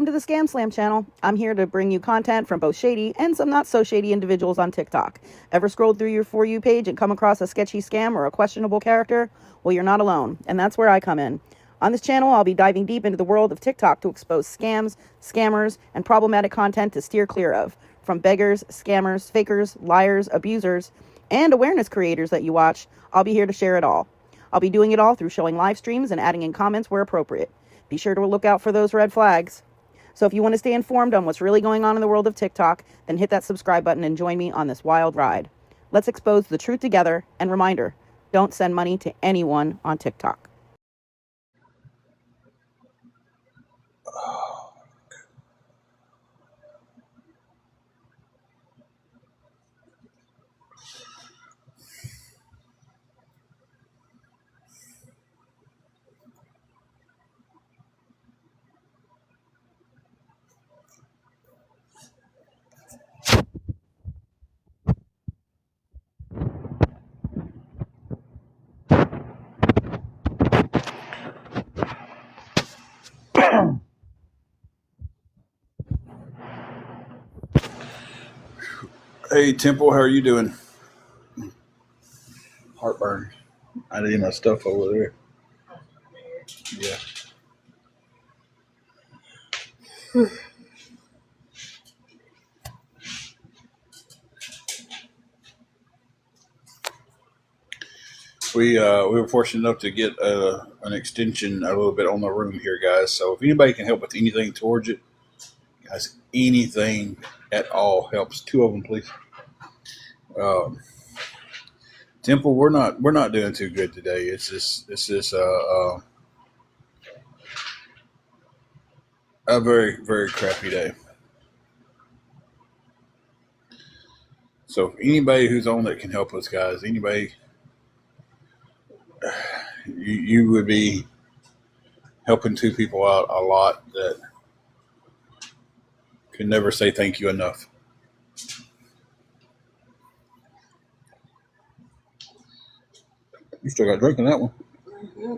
to the ScamSlam channel. I'm here to bring you content from both shady and some not so shady individuals on TikTok. Ever scrolled through your For You page and come across a sketchy scam or a questionable character? Well, you're not alone, and that's where I come in. On this channel, I'll be diving deep into the world of TikTok to expose scams, scammers, and problematic content to steer clear of. From beggars, scammers, fakers, liars, abusers, and awareness creators that you watch, I'll be here to share it all. I'll be doing it all through showing live streams and adding in comments where appropriate. Be sure to look out for those red flags. So if you want to stay informed on what's really going on in the world of TikTok, then hit that subscribe button and join me on this wild ride. Let's expose the truth together, and reminder, don't send money to anyone on TikTok. Hey, Temple, how are you doing? Heartburn. I need my stuff over there. Yeah. We were fortunate enough to get an extension a little bit on the room here, guys. So if anybody can help with anything towards it, guys, anything at all helps. 2 of them, please. Temple, we're not doing too good today. It's just a very, very crappy day. So if anybody who's on that can help us, guys, anybody, you would be helping 2 people out a lot that can never say thank you enough. You still got drinking that one. Mm-hmm.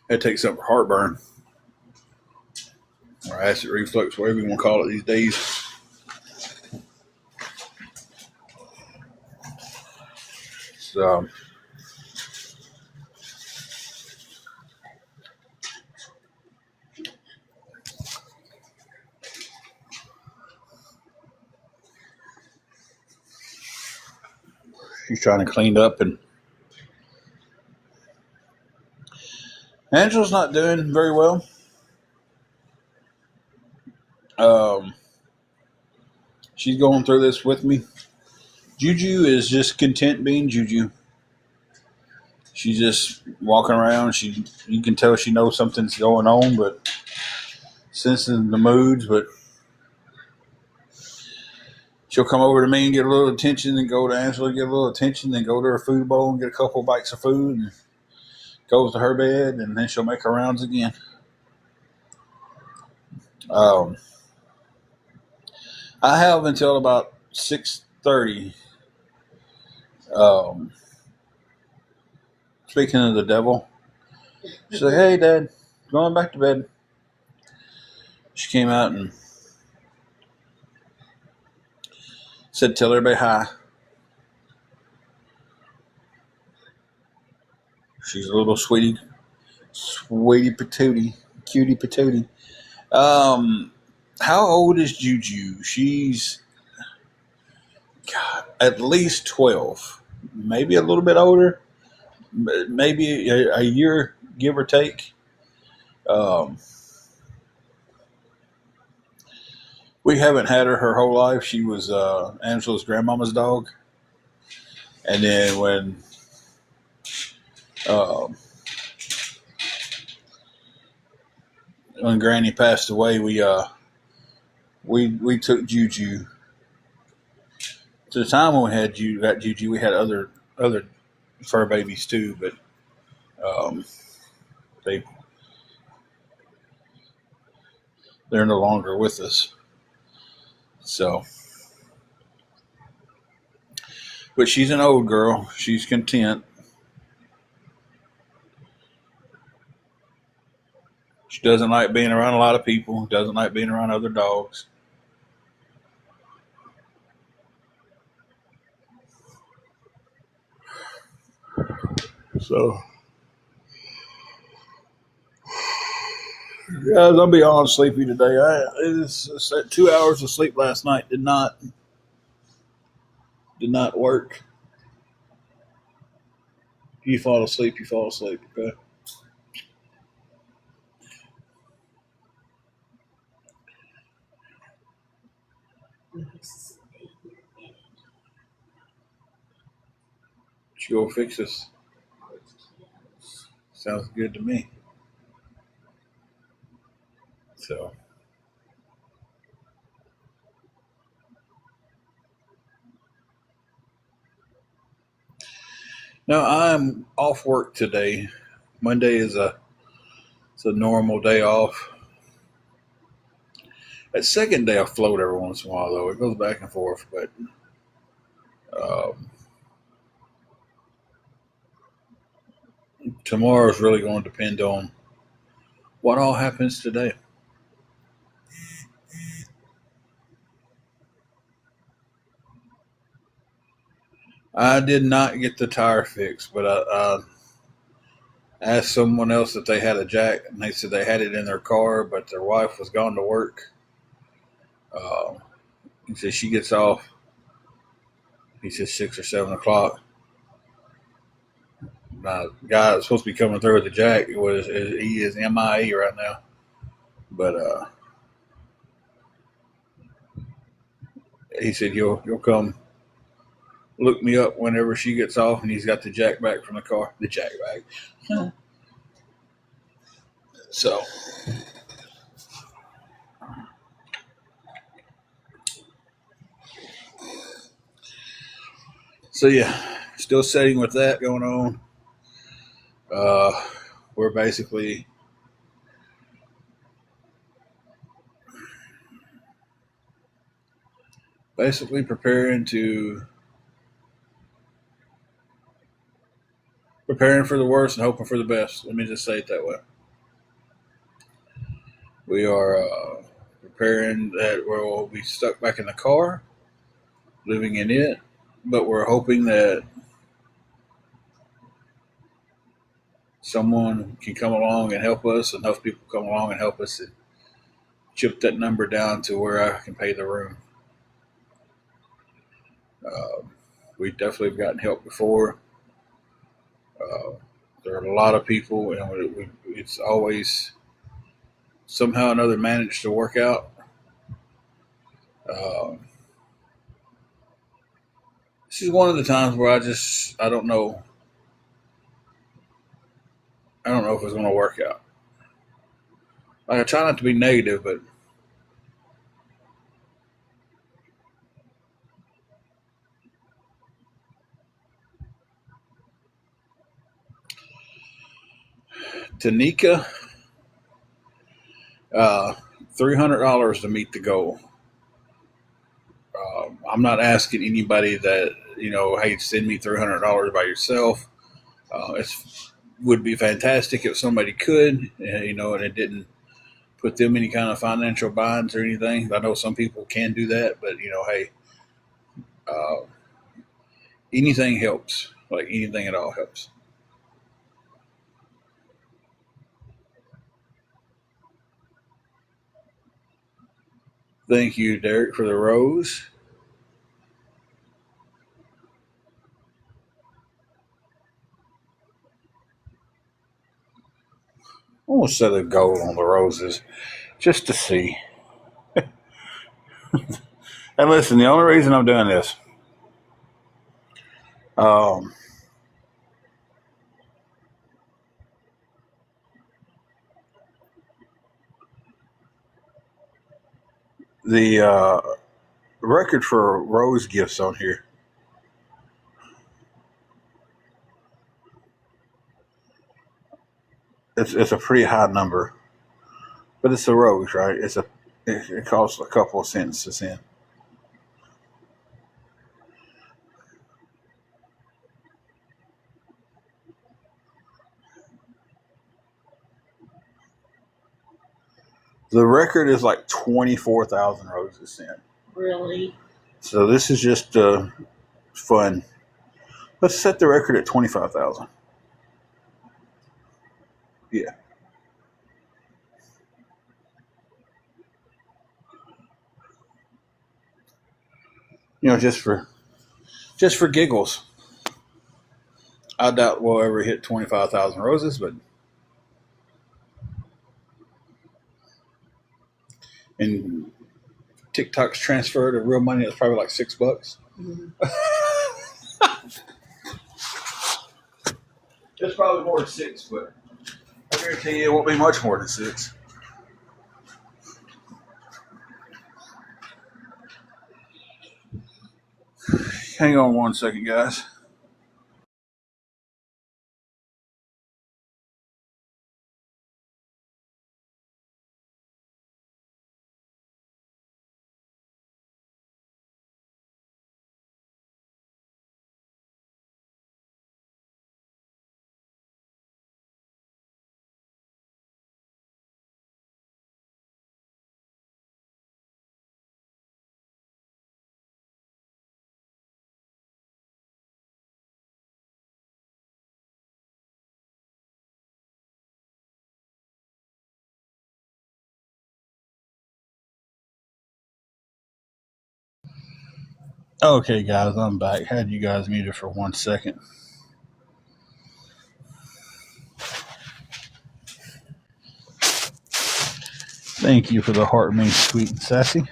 That takes up for heartburn or acid reflux, whatever you want to call it these days. So, she's trying to clean up, and Angela's not doing very well. She's going through this with me. Juju is just content being Juju. She's just walking around. You can tell she knows something's going on, but sensing the moods. But she'll come over to me and get a little attention, then go to Angela, get a little attention, then go to her food bowl and get a couple bites of food, and goes to her bed, and then she'll make her rounds again. I have until about 6:30. Speaking of the devil, she's like, "Hey, Dad, going back to bed." She came out and said, "Tell everybody hi." She's a little sweetie patootie, cutie patootie. How old is Juju? She's at least 12, maybe a little bit older, maybe a year, give or take. We haven't had her whole life. She was Angela's grandmama's dog, and then when Granny passed away, we took Juju. To the time when we got Juju, we had other fur babies too, but they they're no longer with us. So, but she's an old girl. She's content. She doesn't like being around a lot of people. Doesn't like being around other dogs. So, guys, I'll be on sleepy today. It's 2 hours of sleep last night did not work. You fall asleep. You fall asleep. Okay. You go fix this. Sounds good to me. So now I'm off work today. Monday is it's a normal day off. That second day I float every once in a while though. It goes back and forth, but um, tomorrow is really going to depend on what all happens today. I did not get the tire fixed, but I asked someone else if they had a jack, and they said they had it in their car, but their wife was gone to work. Uh, he said she gets off. He said 6 or 7 o'clock. The guy that's supposed to be coming through with the jack he is MIA right now. But he said he'll come look me up whenever she gets off, and he's got the jack back from the car. The jack back. So yeah, still setting with that going on. Uh, we're basically preparing for the worst and hoping for the best. Let me just say it that way. We are preparing that we'll be stuck back in the car, living in it, but we're hoping that someone can come along and help us, enough people come along and help us and chip that number down to where I can pay the room. Um, we definitely have gotten help before. Uh, there are a lot of people, and it's always somehow or another managed to work out. Um, this is one of the times where I don't know. I don't know if it's going to work out. Like, I try not to be negative, but Tanika, uh, $300 to meet the goal. I'm not asking anybody that hey, send me $300 by yourself. It would be fantastic if somebody could, and it didn't put them any kind of financial binds or anything. I know some people can do that, but hey, uh, anything helps. Like anything at all helps. Thank you, Derek, for the rose. I'm gonna set a goal on the roses just to see. And listen, the only reason I'm doing this, um, the record for rose gifts on here, it's a pretty high number, but it's a rose, right? It costs a couple of cents to send. The record is like 24,000 roses sent. Really? So this is just fun. Let's set the record at 25,000. Yeah. Just for giggles. I doubt we'll ever hit 25,000 roses, but in TikTok's transfer to real money, it's probably like $6. Mm-hmm. It's probably more than 6, but I guarantee you it won't be much more than 6. Hang on one second, guys. Okay, guys, I'm back. Had you guys muted for 1 second. Thank you for the heart means sweet and sassy.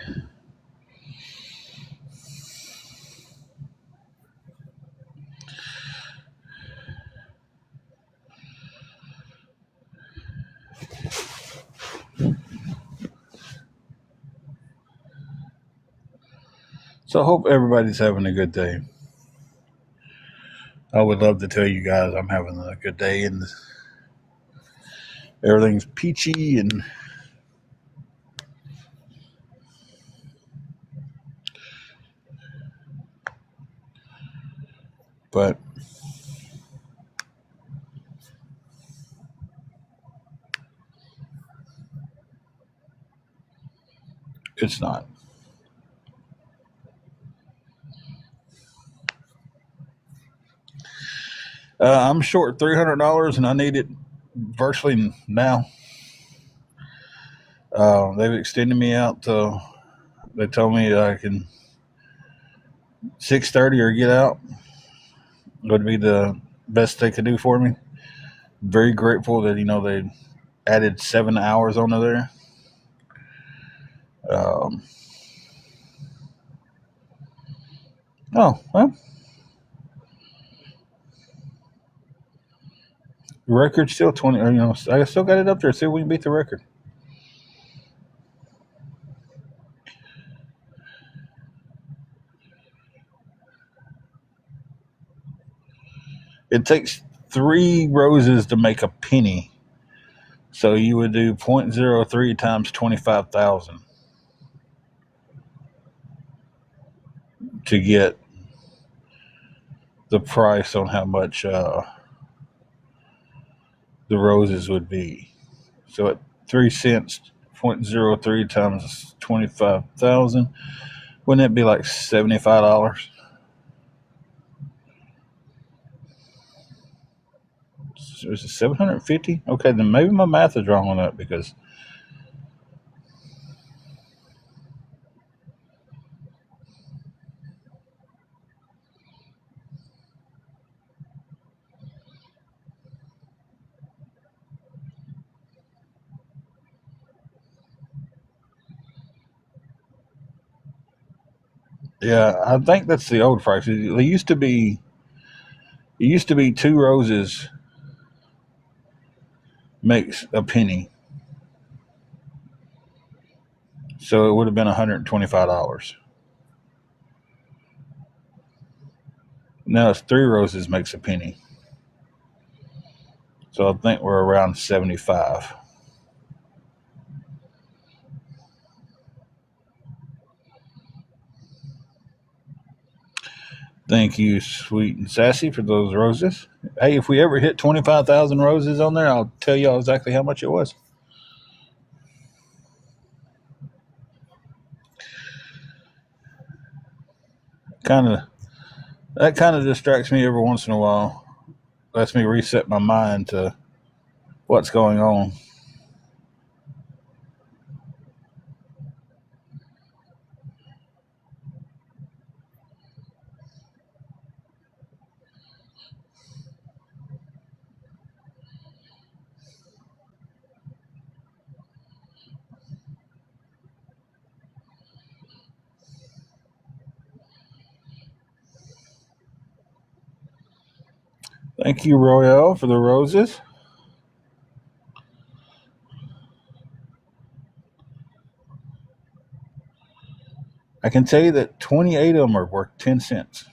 So I hope everybody's having a good day. I would love to tell you guys I'm having a good day and everything's peachy but it's not. I'm short $300 and I need it virtually now. They've extended me out to. They told me I can 6:30 or get out would be the best they could do for me. Very grateful that they added 7 hours onto there. Oh well, the record's still 20. I still got it up there. See if we can beat the record. It takes 3 roses to make a penny. So you would do 0.03 times 25,000 to get the price on how much the roses would be. So at 3 cents, 0.03 times 25,000, wouldn't it be like $75? So is it 750? Okay, then maybe my math is wrong on that because yeah, I think that's the old price. It used to be 2 roses makes a penny. So it would have been $125. Now it's 3 roses makes a penny. So I think we're around 75. Thank you, Sweet and Sassy, for those roses. Hey, if we ever hit 25,000 roses on there, I'll tell y'all exactly how much it was. Kind of That kind of distracts me every once in a while. Lets me reset my mind to what's going on. Thank you, Royale, for the roses. I can tell you that 28 of them are worth 10 cents.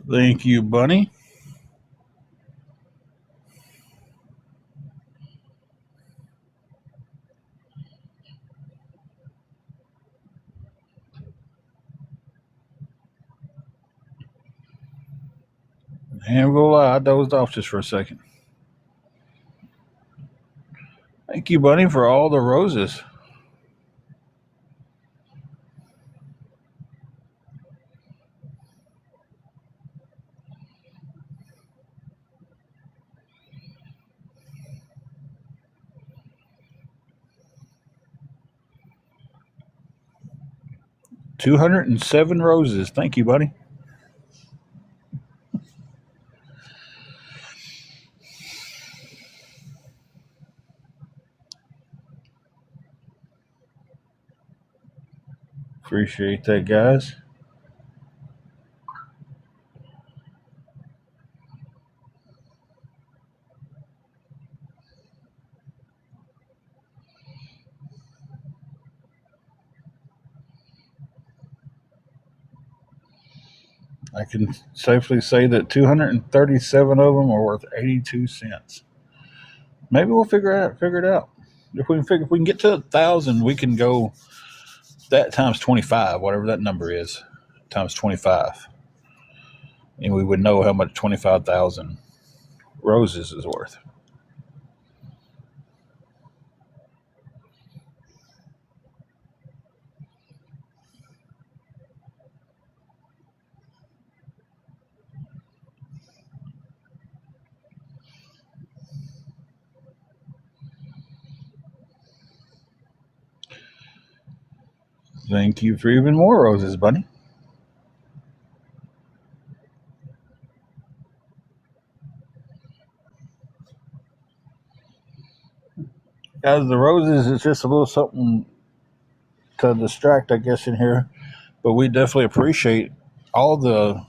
Thank you, Bunny. And we'll lie, I dozed off just for a second. Thank you, Bunny, for all the roses. $207 roses. Thank you, buddy. Appreciate that, guys. I can safely say that 237 of them are worth 82 cents. Maybe we'll figure it out. If we can get to 1,000, we can go that times 25, whatever that number is, times 25, and we would know how much 25,000 roses is worth. Thank you for even more roses, buddy. As the roses, it's just a little something to distract, I guess, in here. But we definitely appreciate all the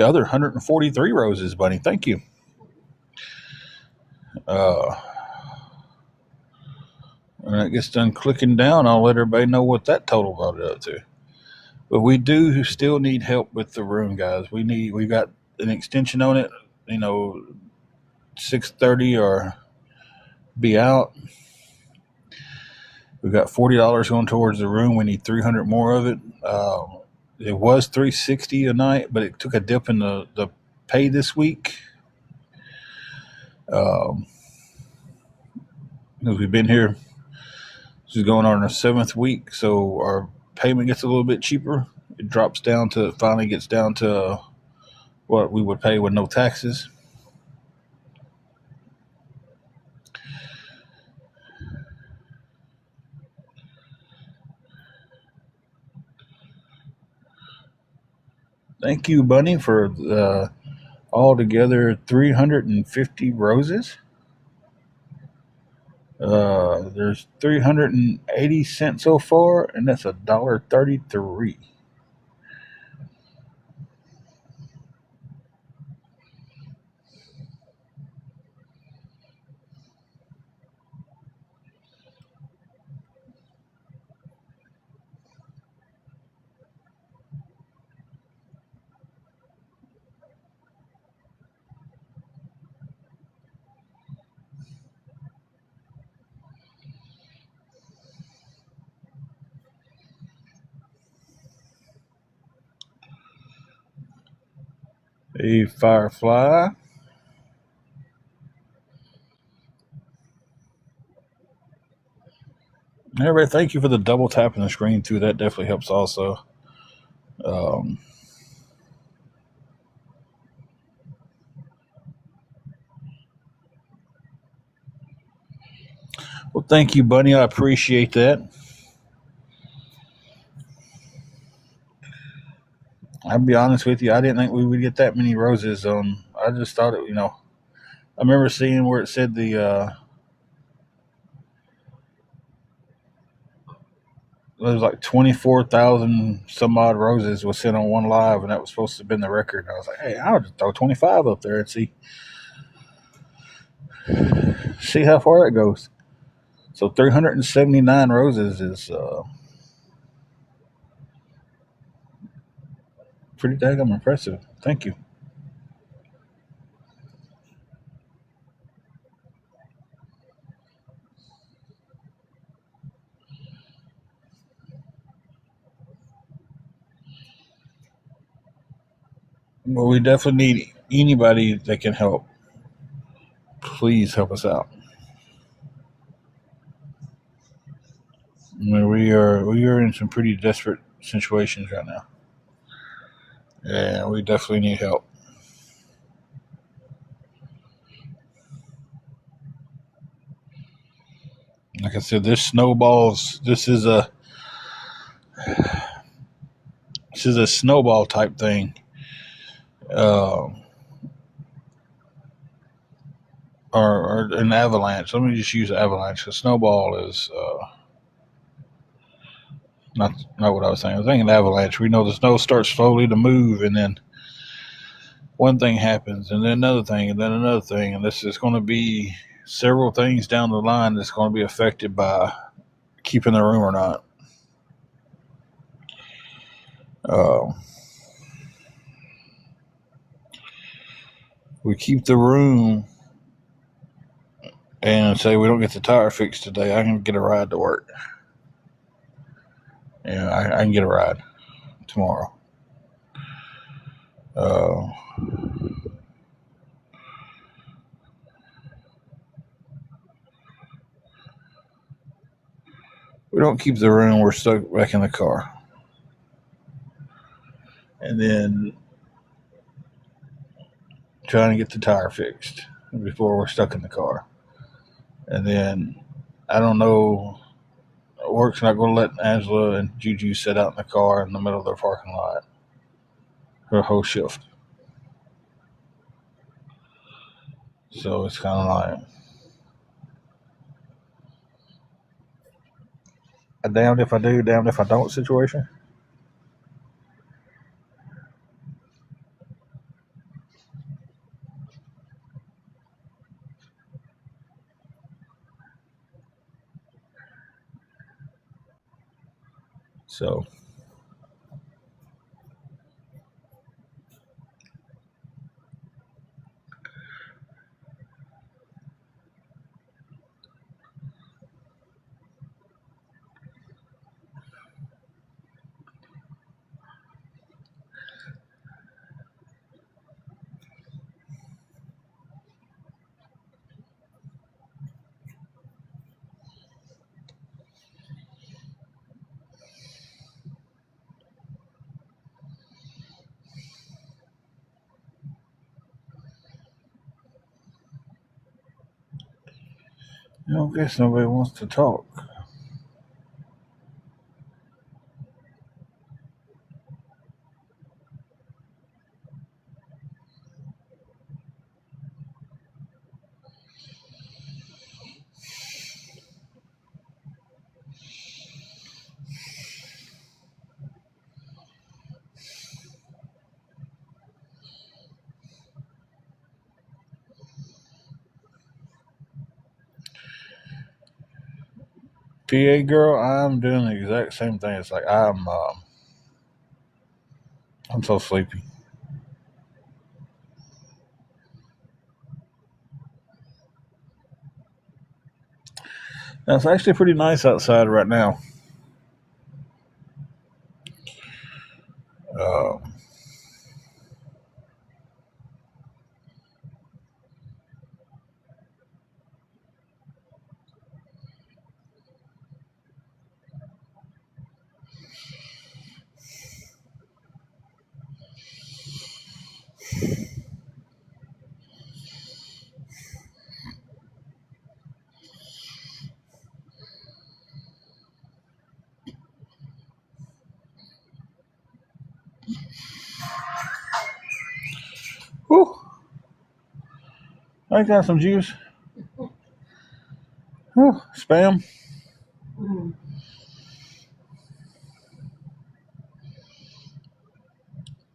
other 143 roses, buddy. Thank you. Uh, when it gets done clicking down, I'll let everybody know what that total brought it up to. But we do still need help with the room, guys. We've got an extension on it. 6:30 or be out. We've got $40 going towards the room. We need 300 more of it. It was 360 a night, but it took a dip in the pay this week. Because we've been here, this is going on our 7th week, so our payment gets a little bit cheaper. It finally gets down to what we would pay with no taxes. Thank you, Bunny, for altogether 350 roses. There's 380 cents so far, and that's $1.33. A Firefly. Everybody, thank you for the double tapping the screen too. That definitely helps also. Um, well, thank you, Bunny. I appreciate that. I'll be honest with you. I didn't think we would get that many roses. I just thought it. I remember seeing where it said there was like 24,000 some odd roses was sent on one live, and that was supposed to have been the record. And I was like, hey, I'll just throw 25 up there and see how far that goes. So 379 roses is pretty daggum impressive. Thank you. Well, we definitely need anybody that can help. Please help us out. I mean, we are in some pretty desperate situations right now, and we definitely need help. Like I said, this snowballs. This is a snowball type thing, uh, or an avalanche. Let me just use avalanche. A snowball is not what I was saying. I was thinking avalanche. We know the snow starts slowly to move, and then one thing happens, and then another thing, and then another thing, and this is going to be several things down the line that's going to be affected by keeping the room or not. Uh, we keep the room and say we don't get the tire fixed today, I can get a ride to work. Yeah, I can get a ride tomorrow. Uh, we don't keep the room, we're stuck back in the car. And then trying to get the tire fixed before we're stuck in the car. And then I don't know, work's not going to let Angela and Juju sit out in the car in the middle of their parking lot for a whole shift. So it's kind of like a damned if I do, damned if I don't situation. So I don't guess nobody wants to talk. PA girl, I'm doing the exact same thing. It's like I'm so sleepy. Now, it's actually pretty nice outside right now. Uh, whew, I got some juice. Whew, spam.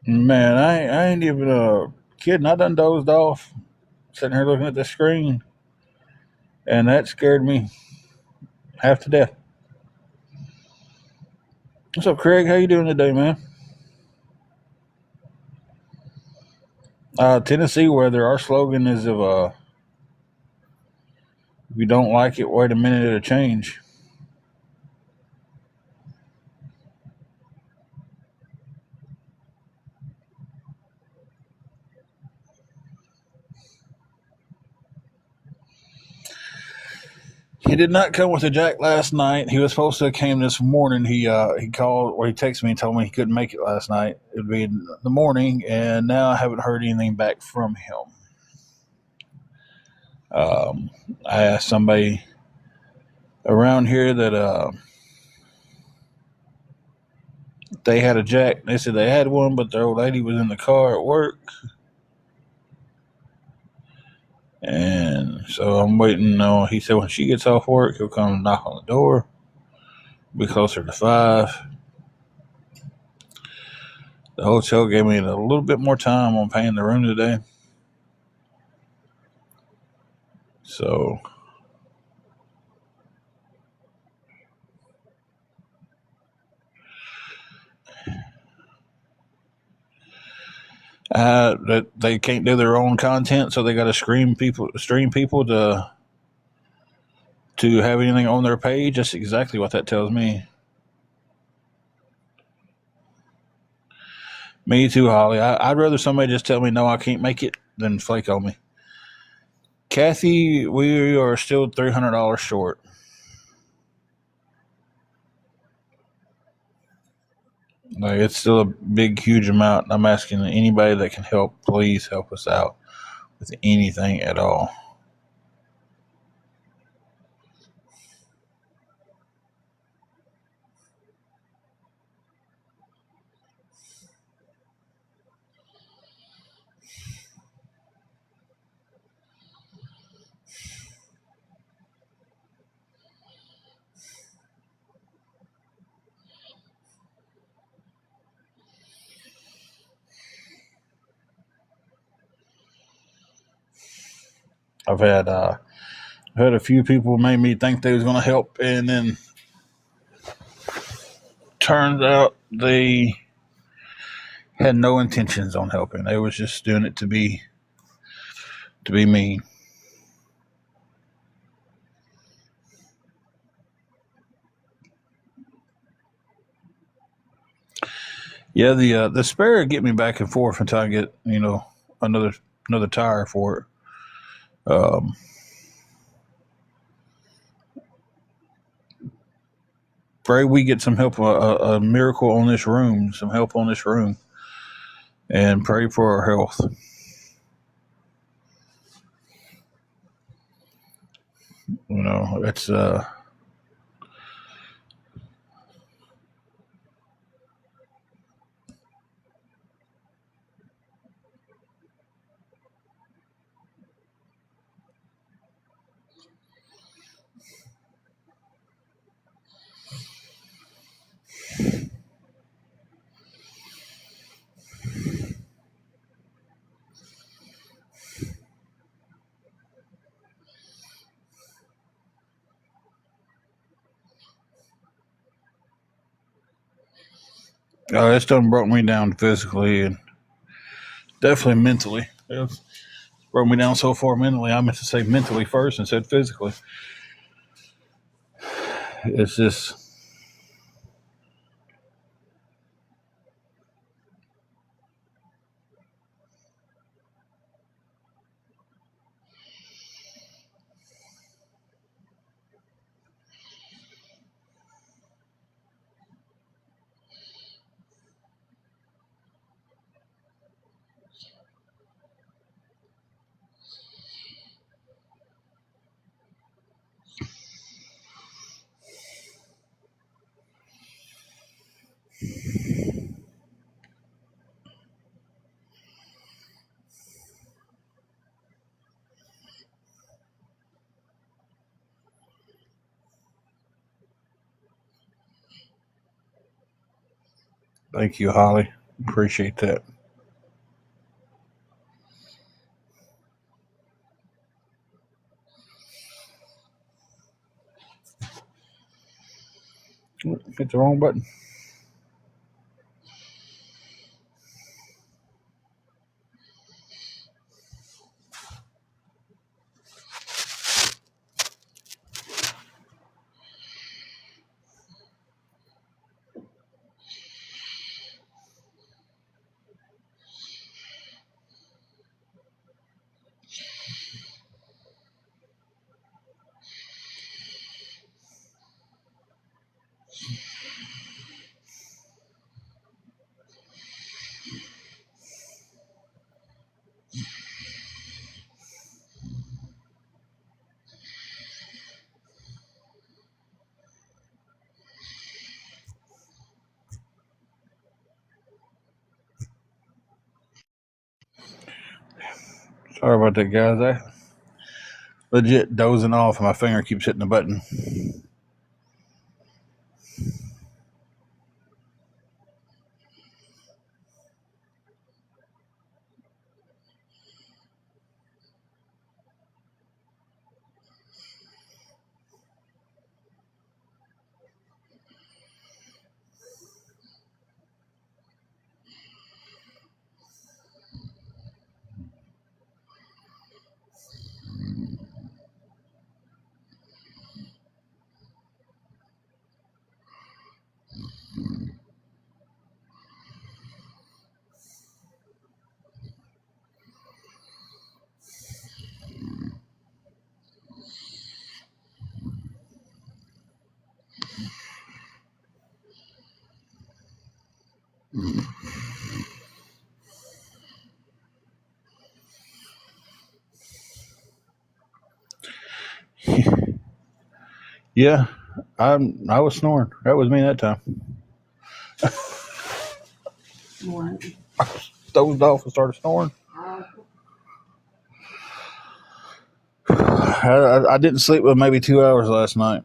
Man, I ain't even kidding. I done dozed off, sitting here looking at the screen, and that scared me half to death. What's up, Craig? How you doing today, man? Tennessee weather. Our slogan is if you don't like it, wait a minute, it'll change. He did not come with a jack last night. He was supposed to have came this morning. He called or he texted me and told me he couldn't make it last night. It would be in the morning, and now I haven't heard anything back from him. I asked somebody around here that they had a jack. They said they had one, but their old lady was in the car at work, and so I'm waiting. He said when she gets off work, he'll come knock on the door. Be closer to 5. The hotel gave me a little bit more time on paying the room today. So that they can't do their own content, so they got to stream people to have anything on their page. That's exactly what that tells me. Me too, Holly. I'd rather somebody just tell me no, I can't make it, than flake on me. Kathy, we are still $300 short. Like, it's still a big, huge amount. I'm asking anybody that can help, please help us out with anything at all. I've had a few people made me think they was going to help, and then turns out they had no intentions on helping. They was just doing it to be mean. Yeah, the spare get me back and forth until I get another tire for it. Pray we get some help, a miracle on this room, some help on this room, and pray for our health. It's it's done brought me down physically and definitely mentally. It's brought me down so far mentally. I meant to say mentally first and said physically. It's just thank you, Holly. Appreciate that. Hit the wrong button. Sorry about that, guys. I legit dozing off and my finger keeps hitting the button. Yeah, I was snoring. That was me that time. What? Dozed off and started snoring. I didn't sleep but maybe 2 hours last night.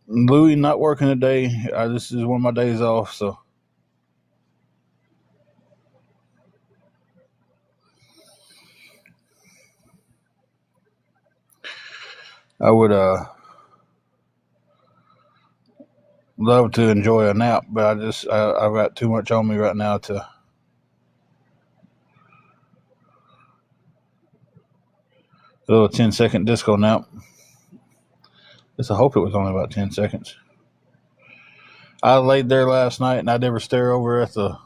Louie not working today. This is one of my days off, so I would love to enjoy a nap, but I've got too much on me right now to a little 10-second disco nap. I hope it was only about 10 seconds. I laid there last night and I'd never stare over at the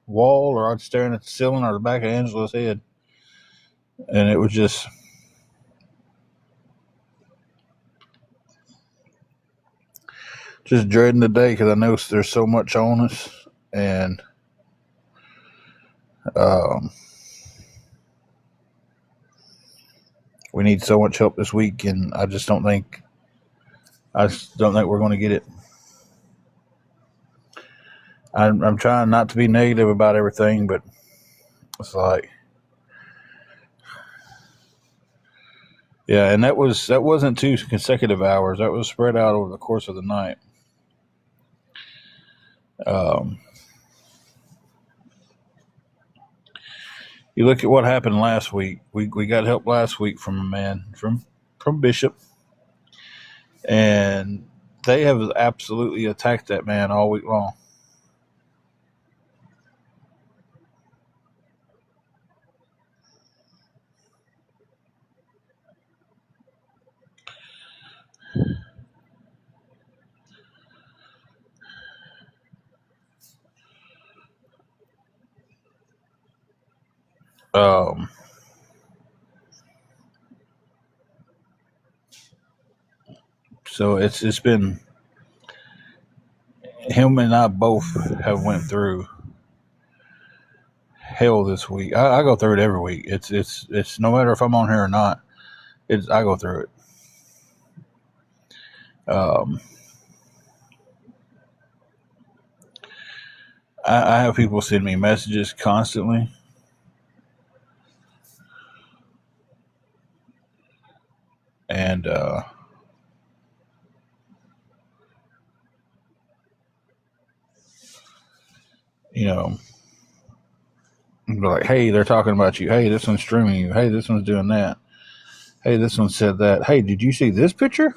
wall or I'd staring at the ceiling or the back of Angela's head. And it was just dreading the day because I know there's so much on us. And We need so much help this week, and I just don't think we're going to get it. I'm trying not to be negative about everything, but it's like, yeah, and that wasn't 2 consecutive hours. That was spread out over the course of the night. You look at what happened last week. We got help last week from a man from Bishop, and they have absolutely attacked that man all week long. Um, so it's been him and I both have went through hell this week. I go through it every week. It's no matter if I'm on here or not. I go through it. Um, I have people send me messages constantly, and you know, like, hey, they're talking about you. Hey, this one's streaming you. Hey, this one's doing that. Hey, this one said that. Hey, did you see this picture?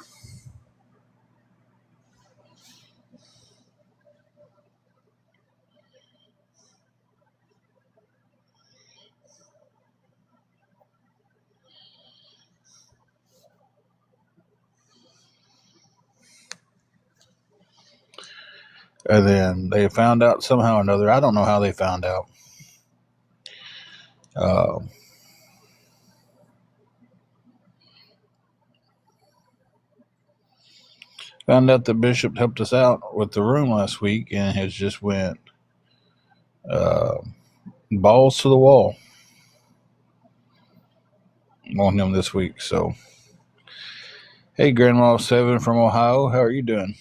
And then they found out somehow or another. I don't know how they found out. Uh, Found out that Bishop helped us out with the room last week and has just went uh, balls to the wall on him this week. So, hey, Grandma 7 from Ohio, how are you doing?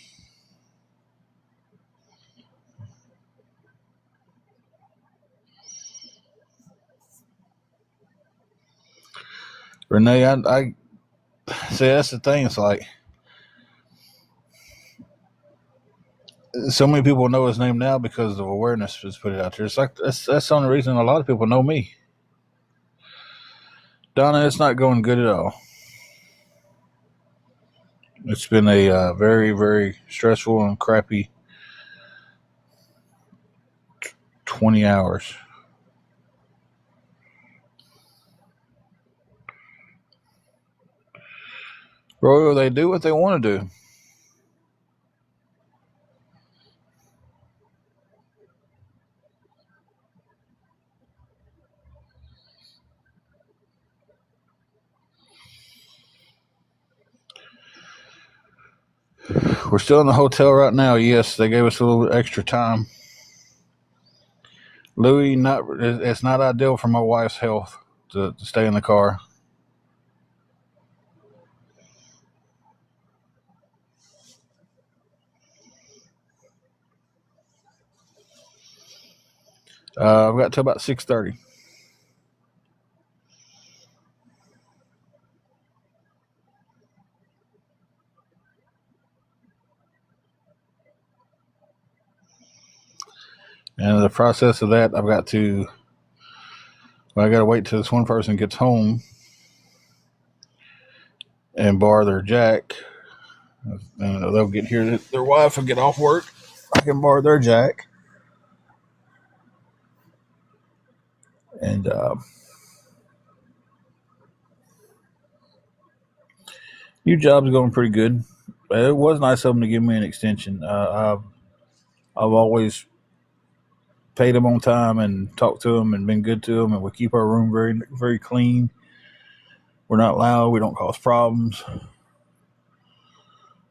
Renee, I see, that's the thing. It's like so many people know his name now because of awareness was put it out there. It's like that's the only reason a lot of people know me. Donna, it's not going good at all. It's been a very, very stressful and crappy 20 hours. Royal, they do what they want to do. We're still in the hotel right now. Yes, they gave us a little extra time. Louis, it's not ideal for my wife's health to stay in the car. I've got till about 6:30. And in the process of that, I got to wait till this one person gets home and borrow their jack. And they'll get here. Their wife will get off work. I can borrow their jack. And new job's going pretty good. It was nice of them to give me an extension. I've always paid them on time and talked to them and been good to them, and we keep our room very, very clean. We're not loud. We don't cause problems.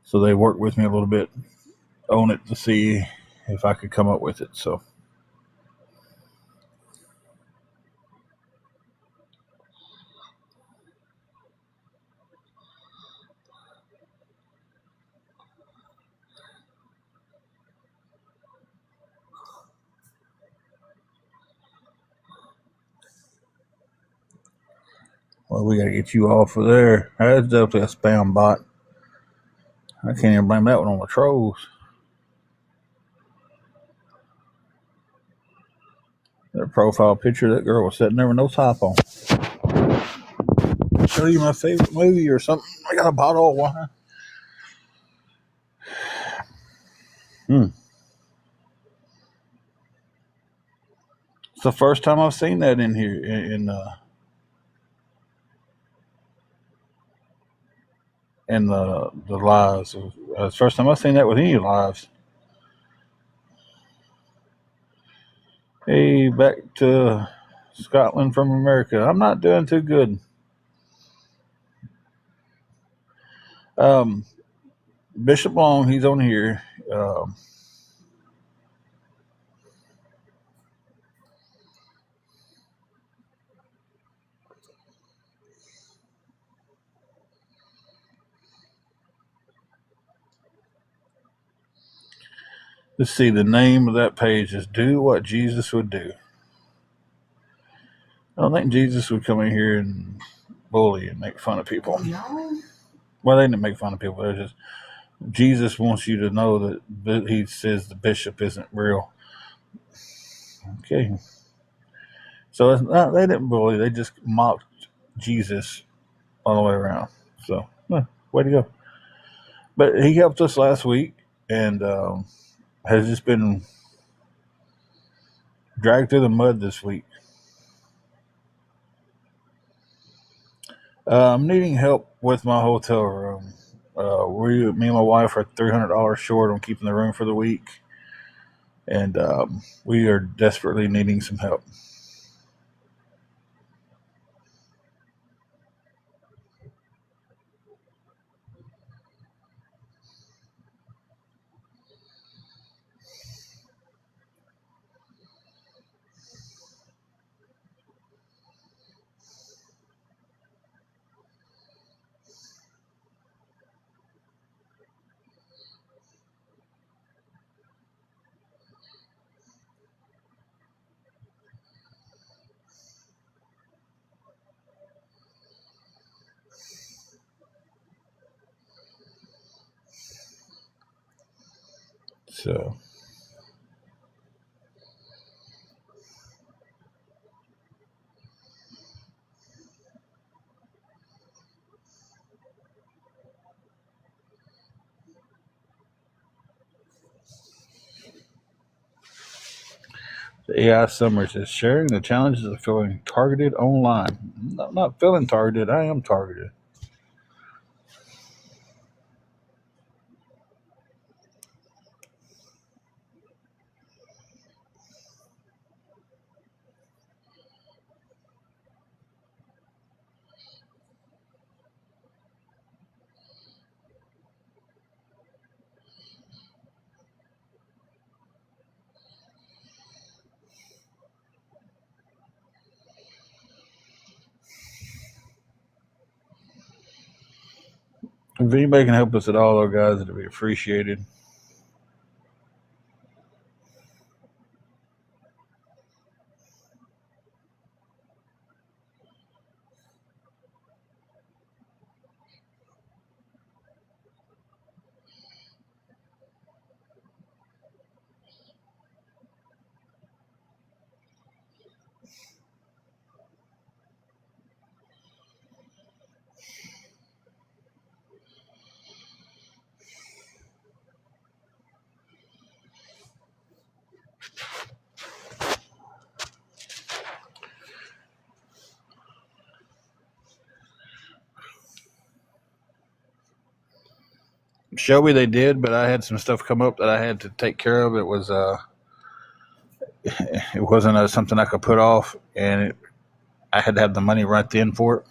So they worked with me a little bit on it to see if I could come up with it. So Well, we gotta get you off of there. That's definitely a spam bot. I can't even blame that one on the trolls. That profile picture, that girl was sitting there with no top on. Show you my favorite movie or something. I got a bottle of wine. It's the first time I've seen that in here in the lives. It's the first time I've seen that with any lives. Hey, back to Scotland from America. I'm not doing too good. Bishop Long, he's on here. Let's see, the name of that page is Do What Jesus Would Do. I don't think Jesus would come in here and bully and make fun of people. No. Well, they didn't make fun of people. They're just Jesus wants you to know that he says the bishop isn't real. Okay. So it's not, they didn't bully. They just mocked Jesus all the way around. So, way to go. But he helped us last week and has just been dragged through the mud this week. I'm needing help with my hotel room. Me and my wife are $300 short on keeping the room for the week, and we are desperately needing some help. So, the AI Summers is sharing the challenges of feeling targeted online. I'm not feeling targeted. I am targeted. If anybody can help us at all, though, guys, it'd be appreciated. Shelby, they did, but I had some stuff come up that I had to take care of. It wasn't something I could put off, and I had to have the money right then for it.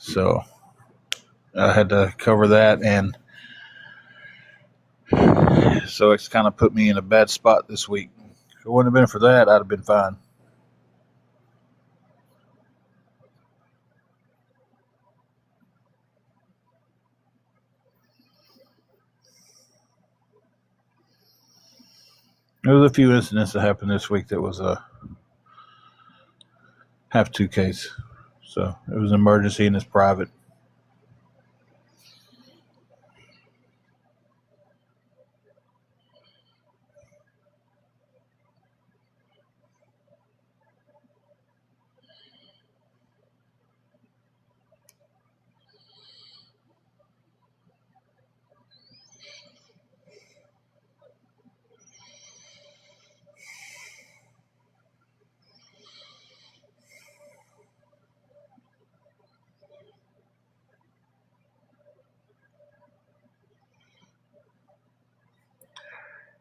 So I had to cover that, and so it's kind of put me in a bad spot this week. If it wouldn't have been for that, I'd have been fine. There was a few incidents that happened this week that was have two cases. So it was an emergency and it's private.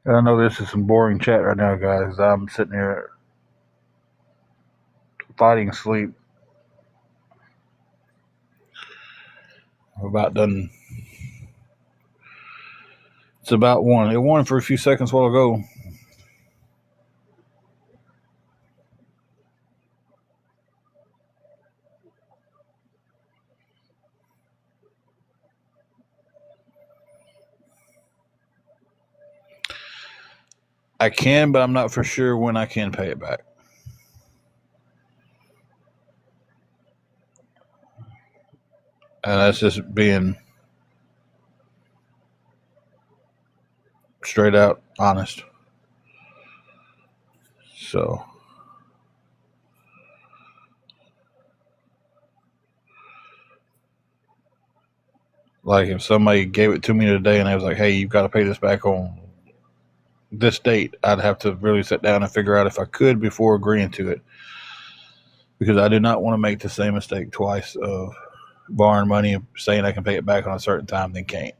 I know this is some boring chat right now, guys. I'm sitting here fighting sleep. I'm about done. It's about 1. It won for a few seconds while ago. I can, but I'm not for sure when I can pay it back. And that's just being straight out honest. So, like, if somebody gave it to me today and they was like, hey, you've got to pay this back on this date, I'd have to really sit down and figure out if I could before agreeing to it. Because I do not want to make the same mistake twice of borrowing money and saying I can pay it back on a certain time, then can't.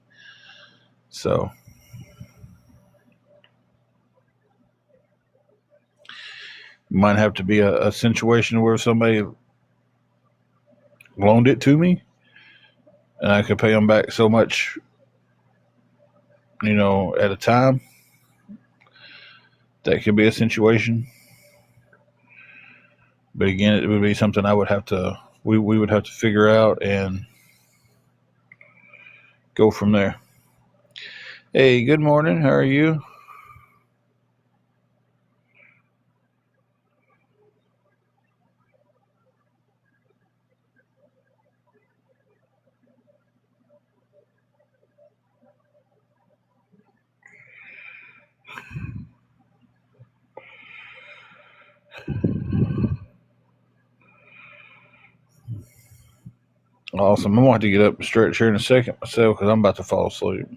So, might have to be a situation where somebody loaned it to me and I could pay them back so much, at a time. That could be a situation. But again, it would be something I would have to, we would have to figure out and go from there. Hey, good morning. How are you? Awesome. I'm going to have to get up and stretch here in a second myself because I'm about to fall asleep.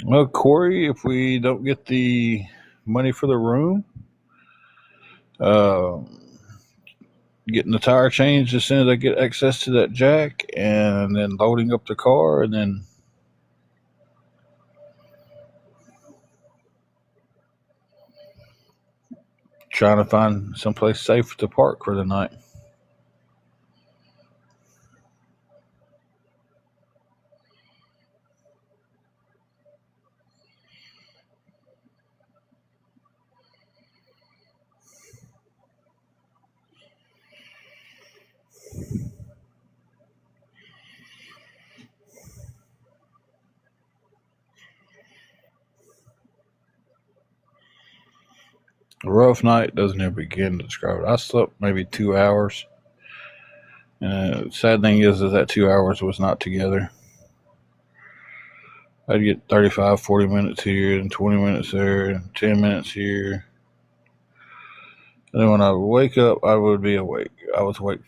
Well, Corey, if we don't get the money for the room, uh, getting the tire changed as soon as I get access to that jack, and then loading up the car, and then trying to find someplace safe to park for the night. A rough night doesn't even begin to describe it. I slept maybe 2 hours. And the sad thing is that 2 hours was not together. I'd get 35, 40 minutes here, and 20 minutes there, and 10 minutes here. And then when I would wake up, I would be awake. I was awake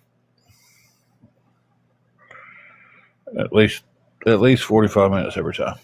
at least 45 minutes every time.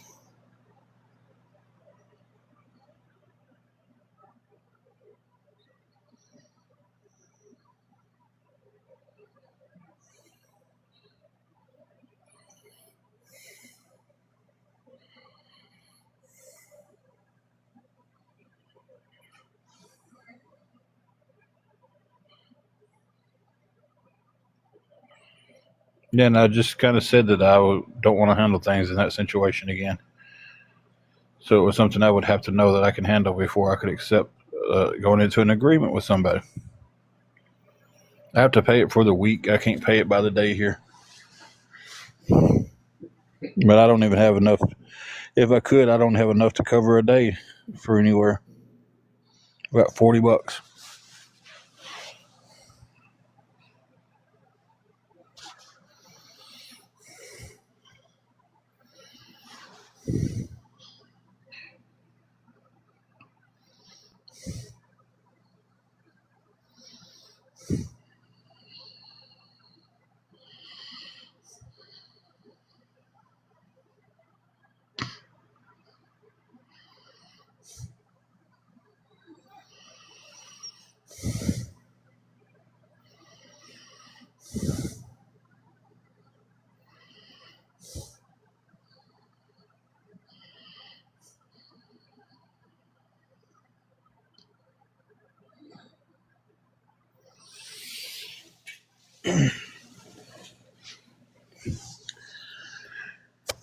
Yeah, and I just kind of said that I don't want to handle things in that situation again. So it was something I would have to know that I can handle before I could accept going into an agreement with somebody. I have to pay it for the week. I can't pay it by the day here. But I don't even have enough. If I could, I don't have enough to cover a day for anywhere. About $40.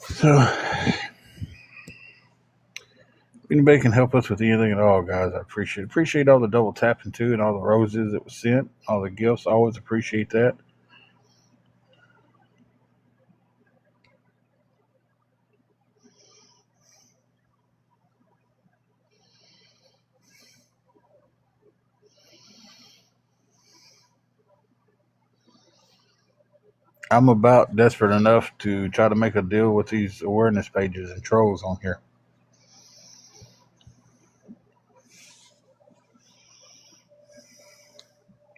So, if anybody can help us with anything at all, guys, I appreciate all the double tapping too, and all the roses that was sent, all the gifts. I always appreciate that. I'm about desperate enough to try to make a deal with these awareness pages and trolls on here.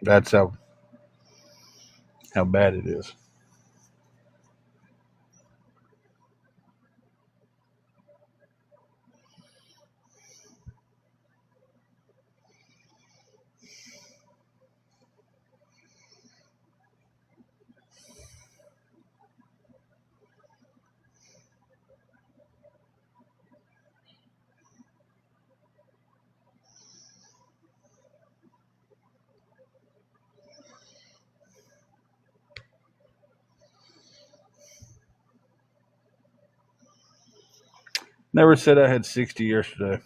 That's how bad it is. Never said I had 60 yesterday.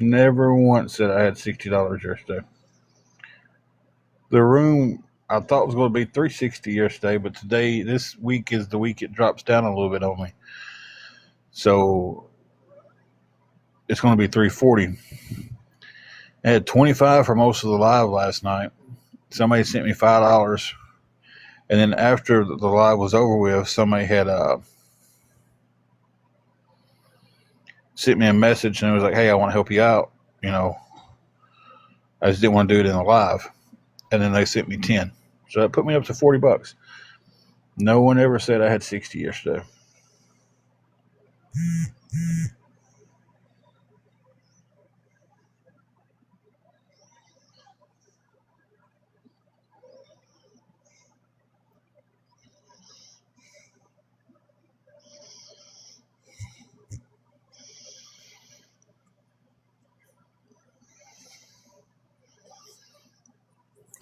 Never once said I had $60 yesterday. The room I thought was going to be 360 yesterday, but this week is the week it drops down a little bit on me. So it's going to be 340. I had 25 for most of the live last night. Somebody sent me $5. And then after the live was over with, somebody had sent me a message and it was like, hey, I want to help you out. I just didn't want to do it in the live. And then they sent me 10. So that put me up to $40. No one ever said I had 60 yesterday.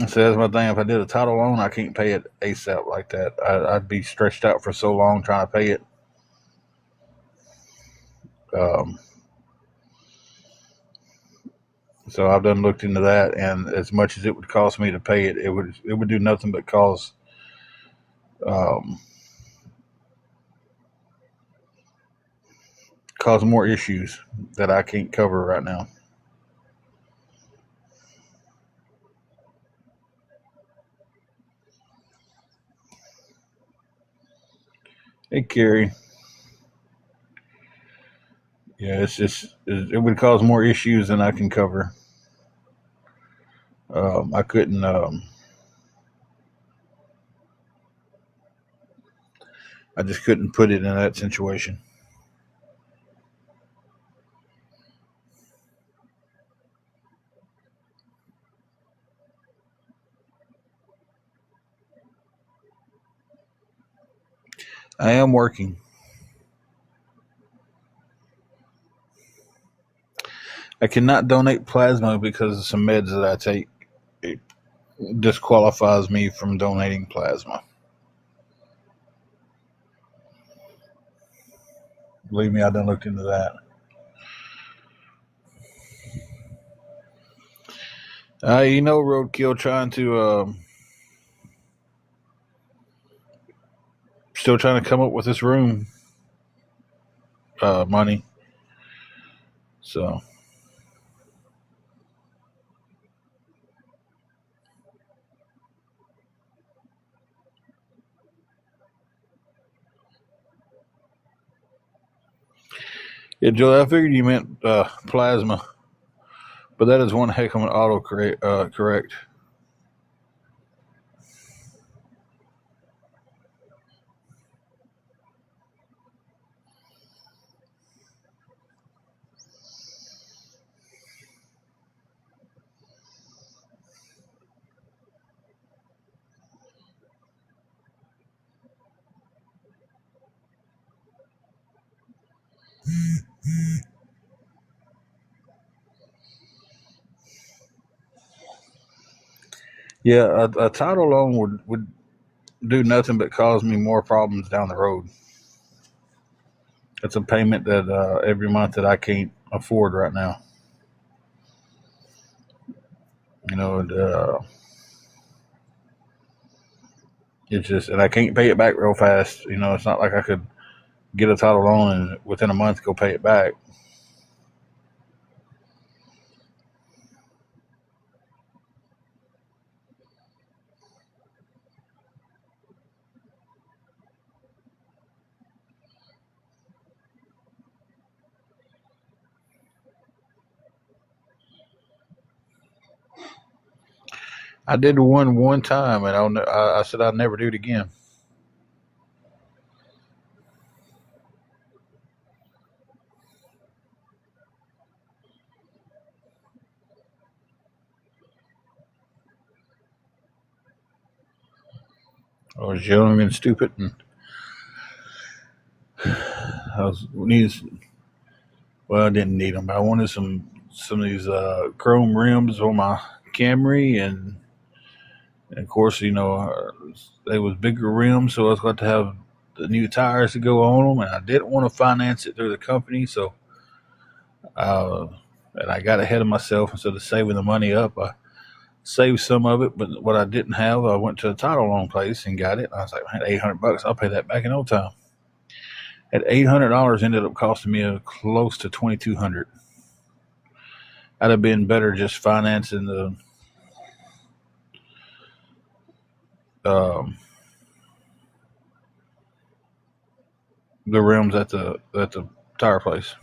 So that's my thing. If I did a title loan, I can't pay it ASAP like that. I'd be stretched out for so long trying to pay it. Um, so I've done looked into that, and as much as it would cost me to pay it, it would do nothing but cause um, cause more issues that I can't cover right now. Hey, Carrie. Yeah, it would cause more issues than I can cover. I couldn't. I just couldn't put it in that situation. I am working. I cannot donate plasma because of some meds that I take. It disqualifies me from donating plasma. Believe me, I done looked into that. Roadkill trying to still trying to come up with this room money. So yeah, Joe, I figured you meant plasma, but that is one heck of an auto correct. Yeah, a title loan would do nothing but cause me more problems down the road. It's a payment that every month that I can't afford right now. You know, it's just, and I can't pay it back real fast. You know, it's not like I could get a title loan and within a month go pay it back. I did one time, and I said I'd never do it again. I was young and stupid, and I was needed. Well, I didn't need them, but I wanted some of these chrome rims on my Camry, and of course, they was bigger rims, so I was going to have the new tires to go on them, and I didn't want to finance it through the company, so uh, and I got ahead of myself. Instead of saving the money up, I saved some of it, but what I didn't have, I went to a title loan place and got it. I was like, man, $800, I'll pay that back in no time. At $800 ended up costing me close to $2,200. I'd have been better just financing um, the rims at the tire place.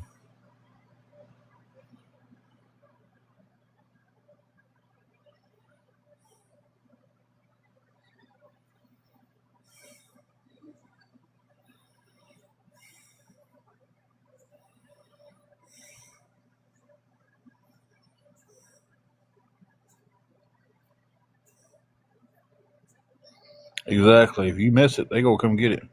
Exactly. If you miss it, they go come get it.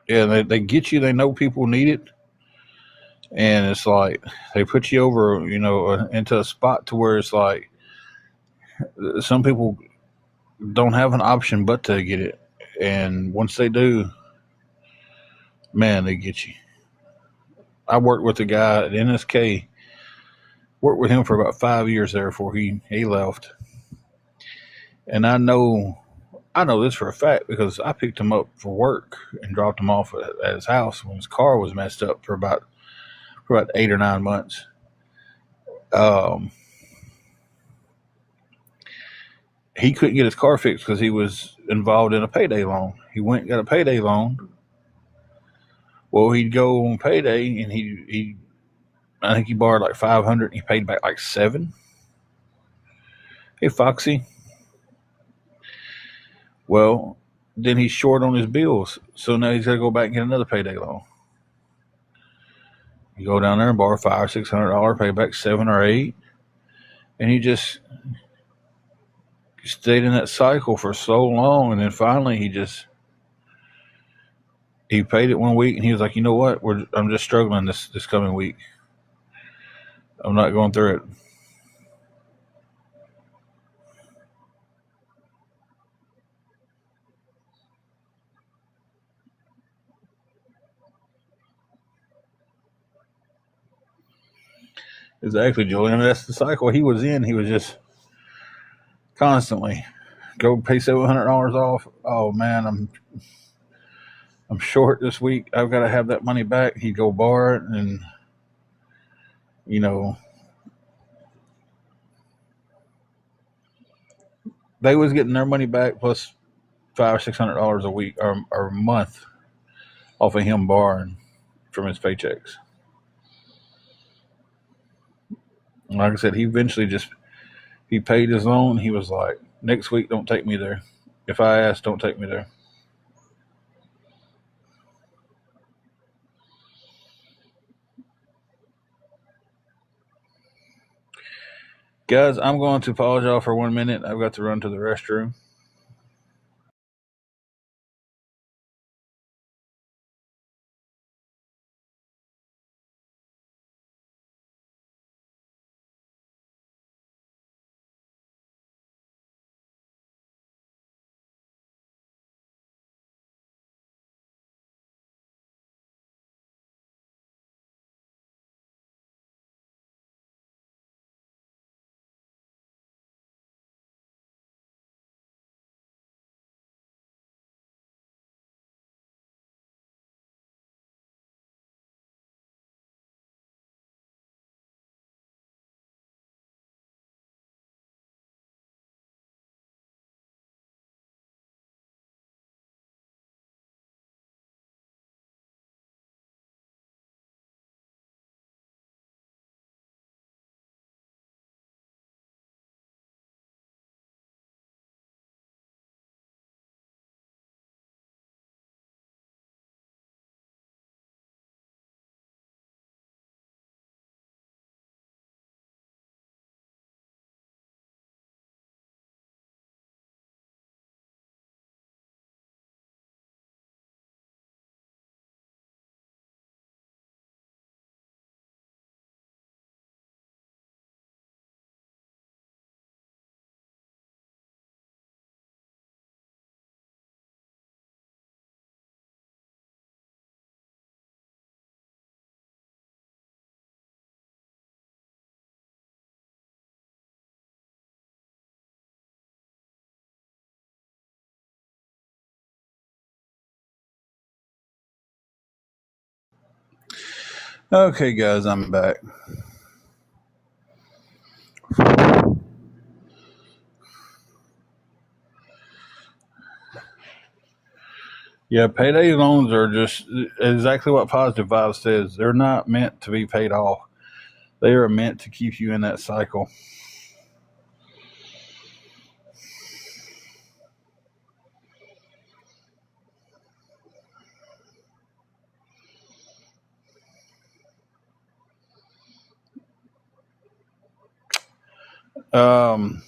Yeah, they get you. They know people need it, and it's like they put you over, into a spot to where it's like some people don't have an option but to get it, and once they do, man, they get you. I worked with a guy at NSK. Worked with him for about 5 years there before he left, and I know this for a fact because I picked him up for work and dropped him off at his house when his car was messed up for about 8 or 9 months. Um, he couldn't get his car fixed because he was involved in a payday loan. He went and got a payday loan. Well, he'd go on payday and he I think he borrowed like 500 and he paid back like seven. Hey, Foxy. Well, then he's short on his bills, so now he's got to go back and get another payday loan. You go down there and borrow $500 or $600, pay back 7 or 8, and he just stayed in that cycle for so long, and then finally he paid it one week, and he was like, you know what, I'm just struggling this coming week. I'm not going through it. Exactly, Julian. That's the cycle he was in. He was just constantly go pay $700 off. Oh man, I'm short this week. I've got to have that money back. He'd go borrow it, and you know they was getting their money back plus $500 or $600 a week or a month off of him borrowing from his paychecks. And like I said, he eventually just he paid his loan. He was like, next week, don't take me there. If I ask, don't take me there. Guys, I'm going to pause y'all for 1 minute. I've got to run to the restroom. Okay, guys, I'm back. Yeah, payday loans are just exactly what Positive Vibe says. They're not meant to be paid off. They are meant to keep you in that cycle. Um,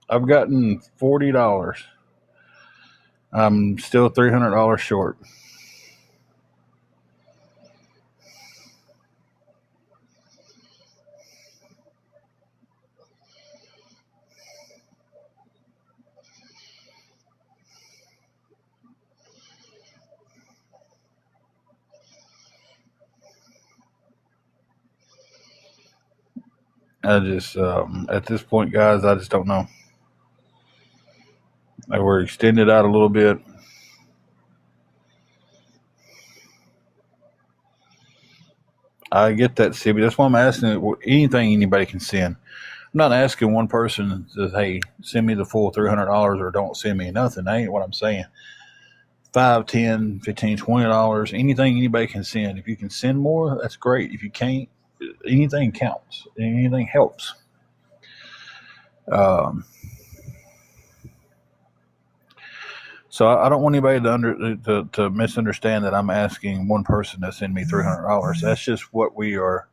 I've gotten $40. I'm still $300 short. I just at this point, guys, I just don't know. We're extended out a little bit. I get that, Sibby. That's why I'm asking anything anybody can send. I'm not asking one person to, hey, send me the full $300 or don't send me nothing. That ain't what I'm saying. 5, 10, 15, $20, anything anybody can send. If you can send more, that's great. If you can't, anything counts. Anything helps. Um, so I don't want anybody to misunderstand that I'm asking one person to send me $300. That's just what we are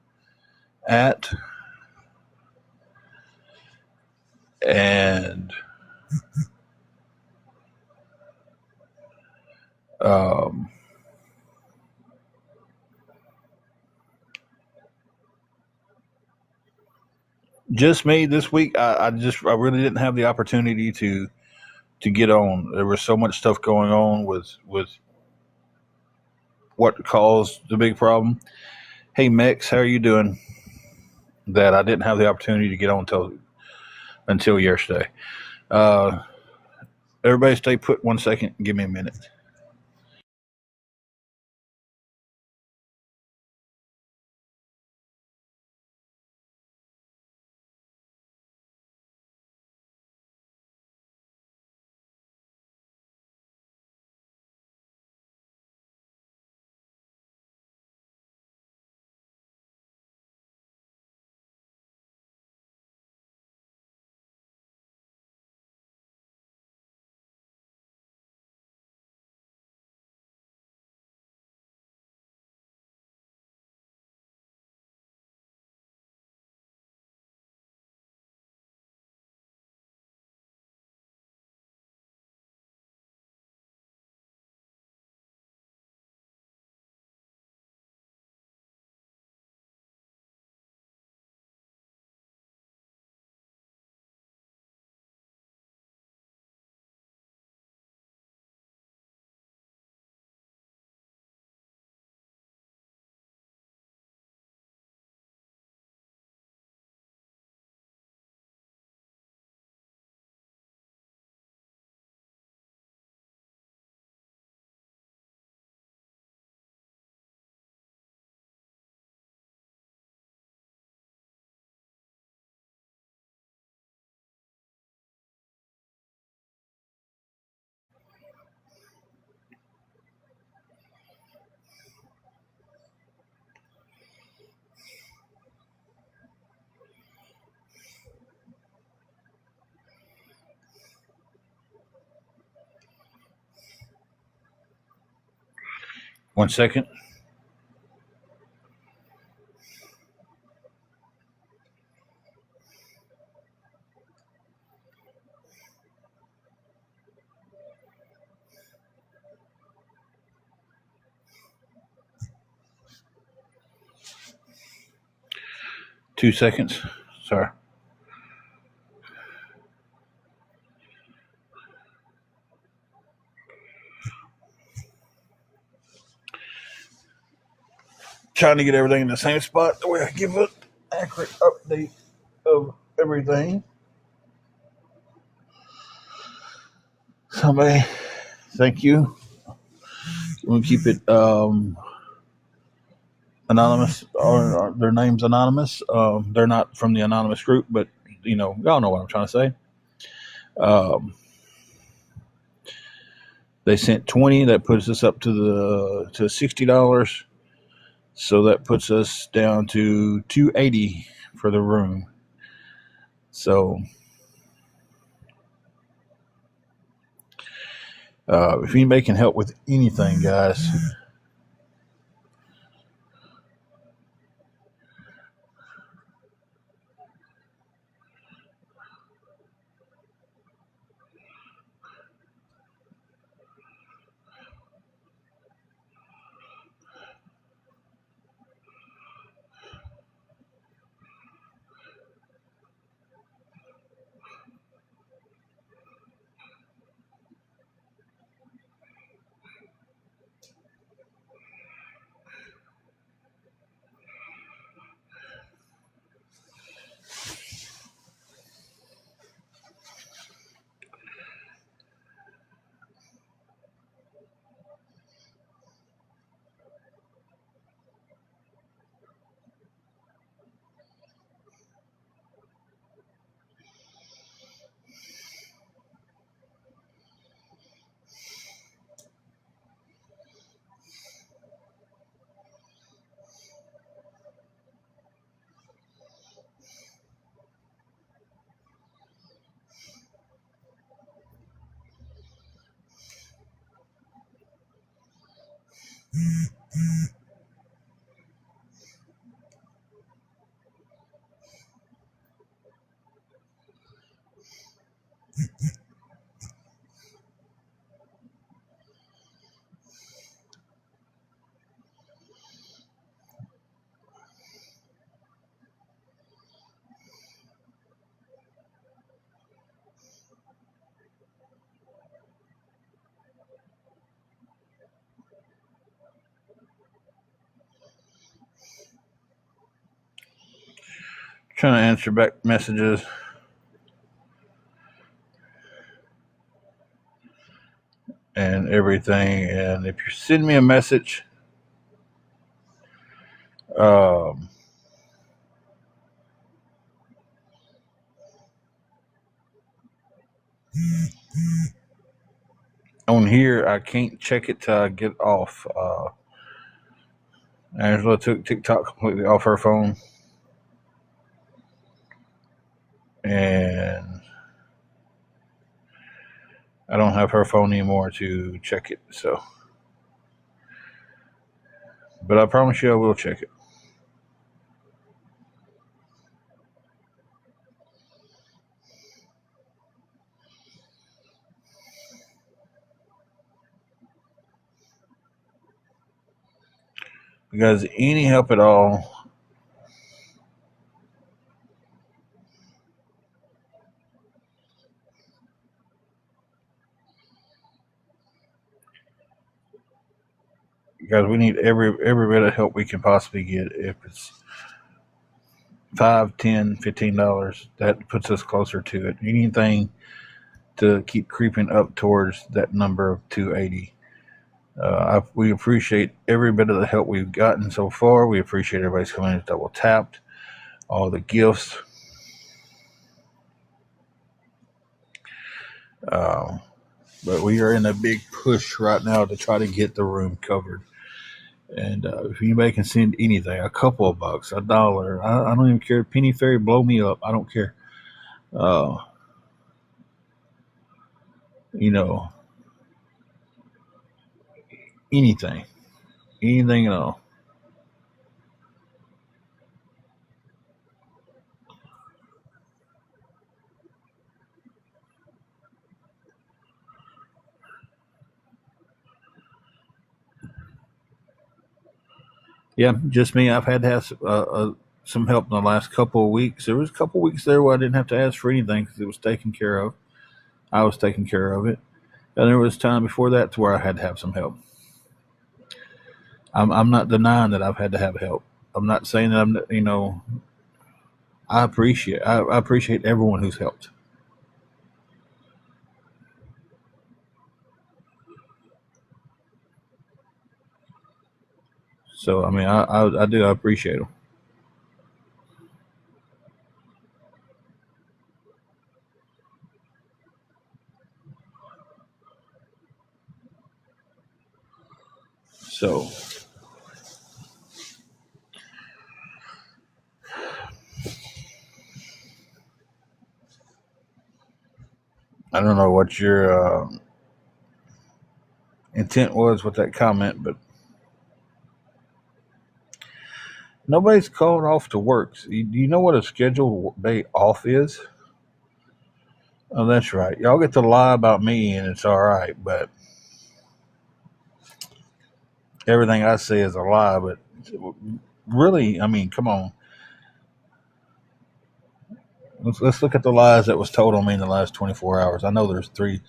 at, and um, just me this week. I really didn't have the opportunity to get on. There was so much stuff going on with what caused the big problem. Hey Mex, how are you doing? that I didn't have the opportunity to get on until yesterday. Uh, Everybody stay put 1 second. Give me a minute. One second. Two seconds. Sorry. Trying to get everything in the same spot. The way I give an accurate update of everything. Somebody, thank you. We'll keep it anonymous, or their name's anonymous. They're not from the anonymous group, but y'all know what I'm trying to say. Um, they sent 20. That puts us up to $60. So that puts us down to $280 for the room. So if anybody can help with anything, guys. Trying to answer back messages and everything. And if you send me a message, um, on here, I can't check it till I get off. Angela took TikTok completely off her phone, and I don't have her phone anymore to check it. So, but I promise you, I will check it. Because any help at all, because we need every bit of help we can possibly get. If it's $5, $10, $15, that puts us closer to it. Anything to keep creeping up towards that number of 280. We appreciate every bit of the help we've gotten so far. We appreciate everybody's coming in double tapped, all the gifts. Uh, but we are in a big push right now to try to get the room covered. And if anybody can send anything, a couple of bucks, $1, I don't even care. Penny Fairy, blow me up. I don't care. Uh, you know, anything, anything at all. Yeah, just me. I've had to have some help in the last couple of weeks. There was a couple of weeks there where I didn't have to ask for anything because it was taken care of. I was taking care of it. And there was time before that to where I had to have some help. I'm not denying that I've had to have help. I'm not saying that I appreciate everyone who's helped. So I mean, I do, I appreciate them. So I don't know what your intent was with that comment, but nobody's called off to work. Do you know what a scheduled day off is? Oh, that's right. Y'all get to lie about me, and it's all right. But everything I say is a lie. But really, I mean, come on. Let's look at the lies that was told on me in the last 24 hours. I know there's three.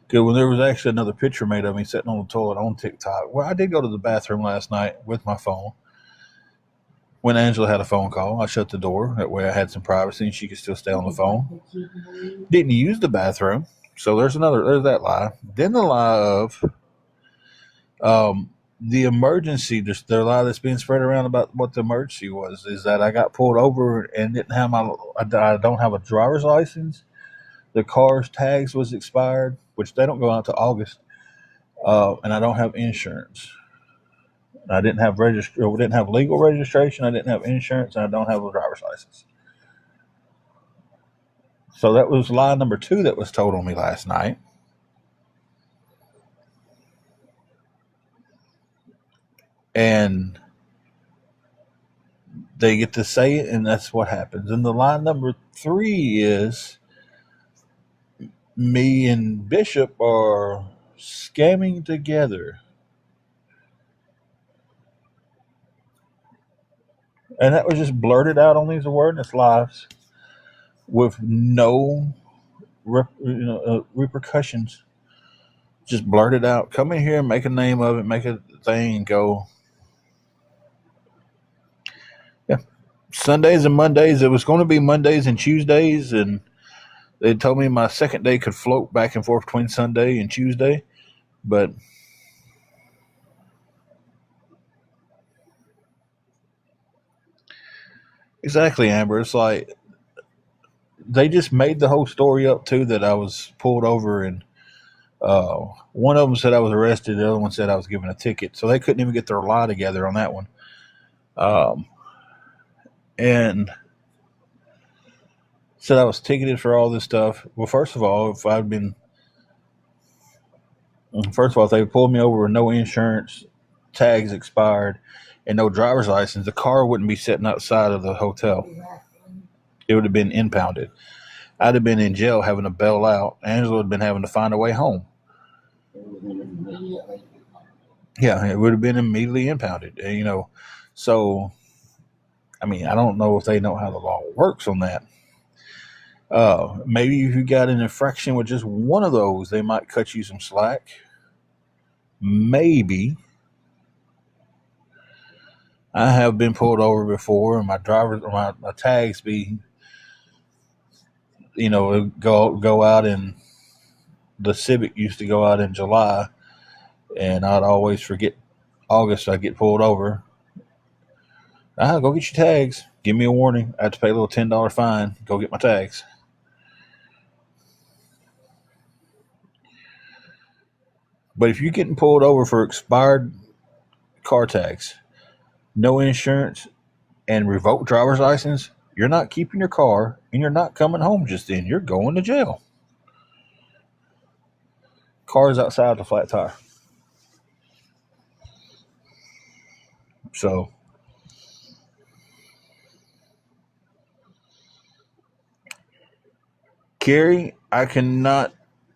Good. When there was actually another picture made of me sitting on the toilet on TikTok. Well, I did go to the bathroom last night with my phone. When Angela had a phone call, I shut the door. That way I had some privacy and she could still stay on the phone. Didn't use the bathroom. So there's that lie. Then the lie of the emergency, the lie that's being spread around about what the emergency was, is that I got pulled over and didn't have I don't have a driver's license. The car's tags was expired, which they don't go out to August, and I don't have insurance. I didn't have legal registration. I didn't have insurance, and I don't have a driver's license. So that was lie number two that was told on me last night. And they get to say it, and that's what happens. And the lie number three is me and Bishop are scamming together. And that was just blurted out on these awareness lives with no repercussions. Just blurted out. Come in here, make a name of it, make a thing, and go. Yeah. Sundays and Mondays. It was going to be Mondays and Tuesdays, and they told me my second day could float back and forth between Sunday and Tuesday. But exactly, Amber. It's like they just made the whole story up too that I was pulled over, and one of them said I was arrested. The other one said I was given a ticket. So they couldn't even get their lie together on that one. Um, and said I was ticketed for all this stuff. Well, first of all, if they pulled me over with no insurance, tags expired, and no driver's license, the car wouldn't be sitting outside of the hotel. It would have been impounded. I'd have been in jail having to bail out. Angela would have been having to find a way home. Yeah, it would have been immediately impounded. So I mean, I don't know if they know how the law works on that. Maybe if you got an infraction with just one of those, they might cut you some slack. Maybe. I have been pulled over before, and my tags be, go out in the Civic used to go out in July, and I'd always forget August. I'd get pulled over. Go get your tags. Give me a warning. I have to pay a little $10 fine. Go get my tags. But if you're getting pulled over for expired car tags, no insurance, and revoked driver's license, you're not keeping your car, and you're not coming home just then. You're going to jail. Car's outside the flat tire. So, Carrie, I cannot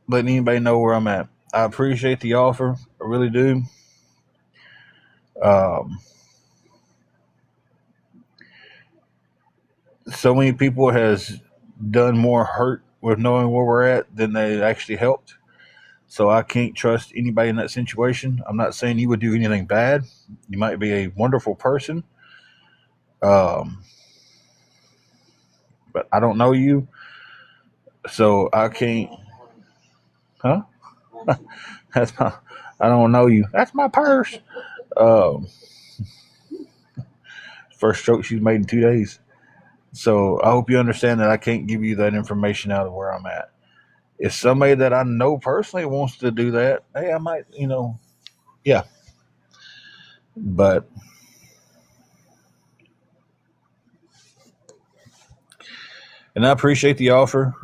let anybody know where I'm at. I appreciate the offer. I really do. Um, so many people has done more hurt with knowing where we're at than they actually helped. So I can't trust anybody in that situation. I'm not saying you would do anything bad. You might be a wonderful person, um, but I don't know you, so I can't. Huh? That's my. I don't know you. That's my purse. Um, First stroke she's made in 2 days. So I hope you understand that I can't give you that information out of where I'm at. If somebody that I know personally wants to do that, hey, I might, yeah. But and I appreciate the offer.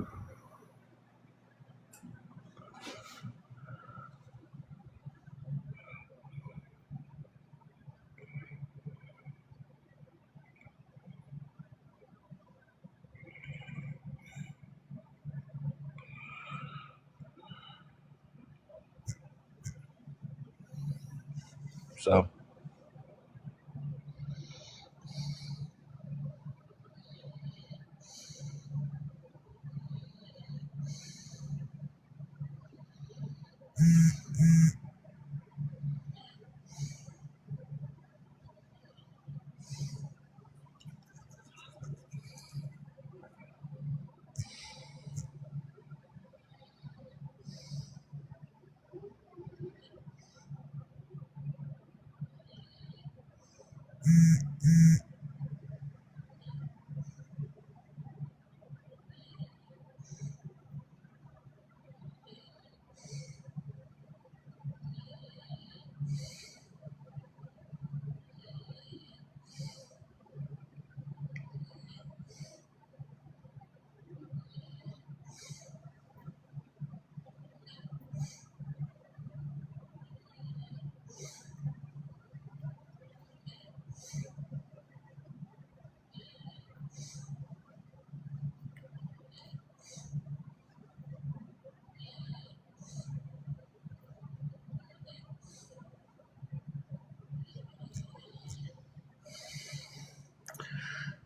So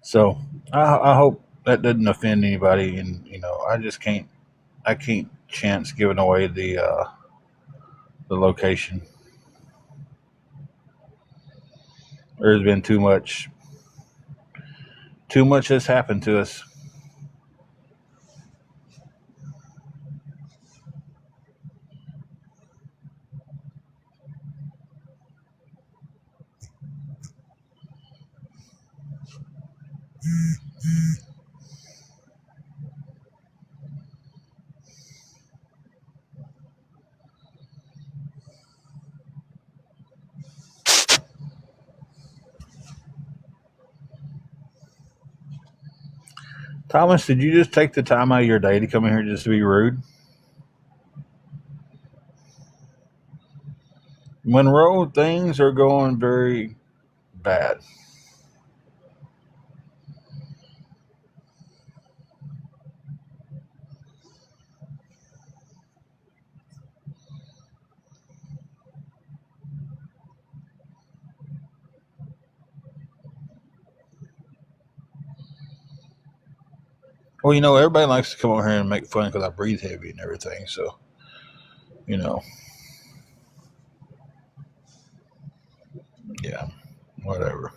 so I hope that doesn't offend anybody, and I just can't. I can't chance giving away the location. There's been too much Too much has happened to us. Thomas, did you just take the time out of your day to come in here just to be rude? Monroe, things are going very bad. Well, everybody likes to come over here and make fun because I breathe heavy and everything. So, you know, yeah, whatever.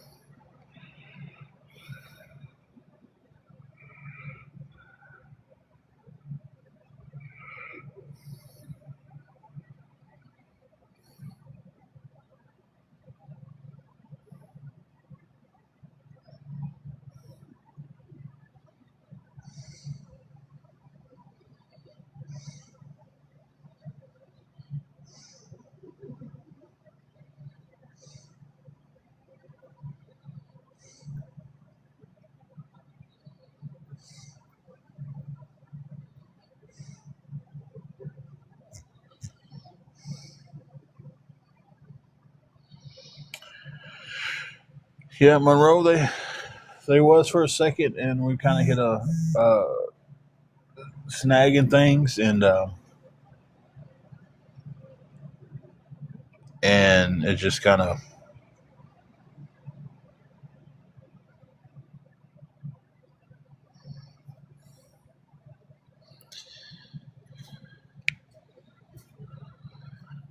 Yeah, Monroe, they was for a second, and we kind of hit a snag in things, and it just kind of.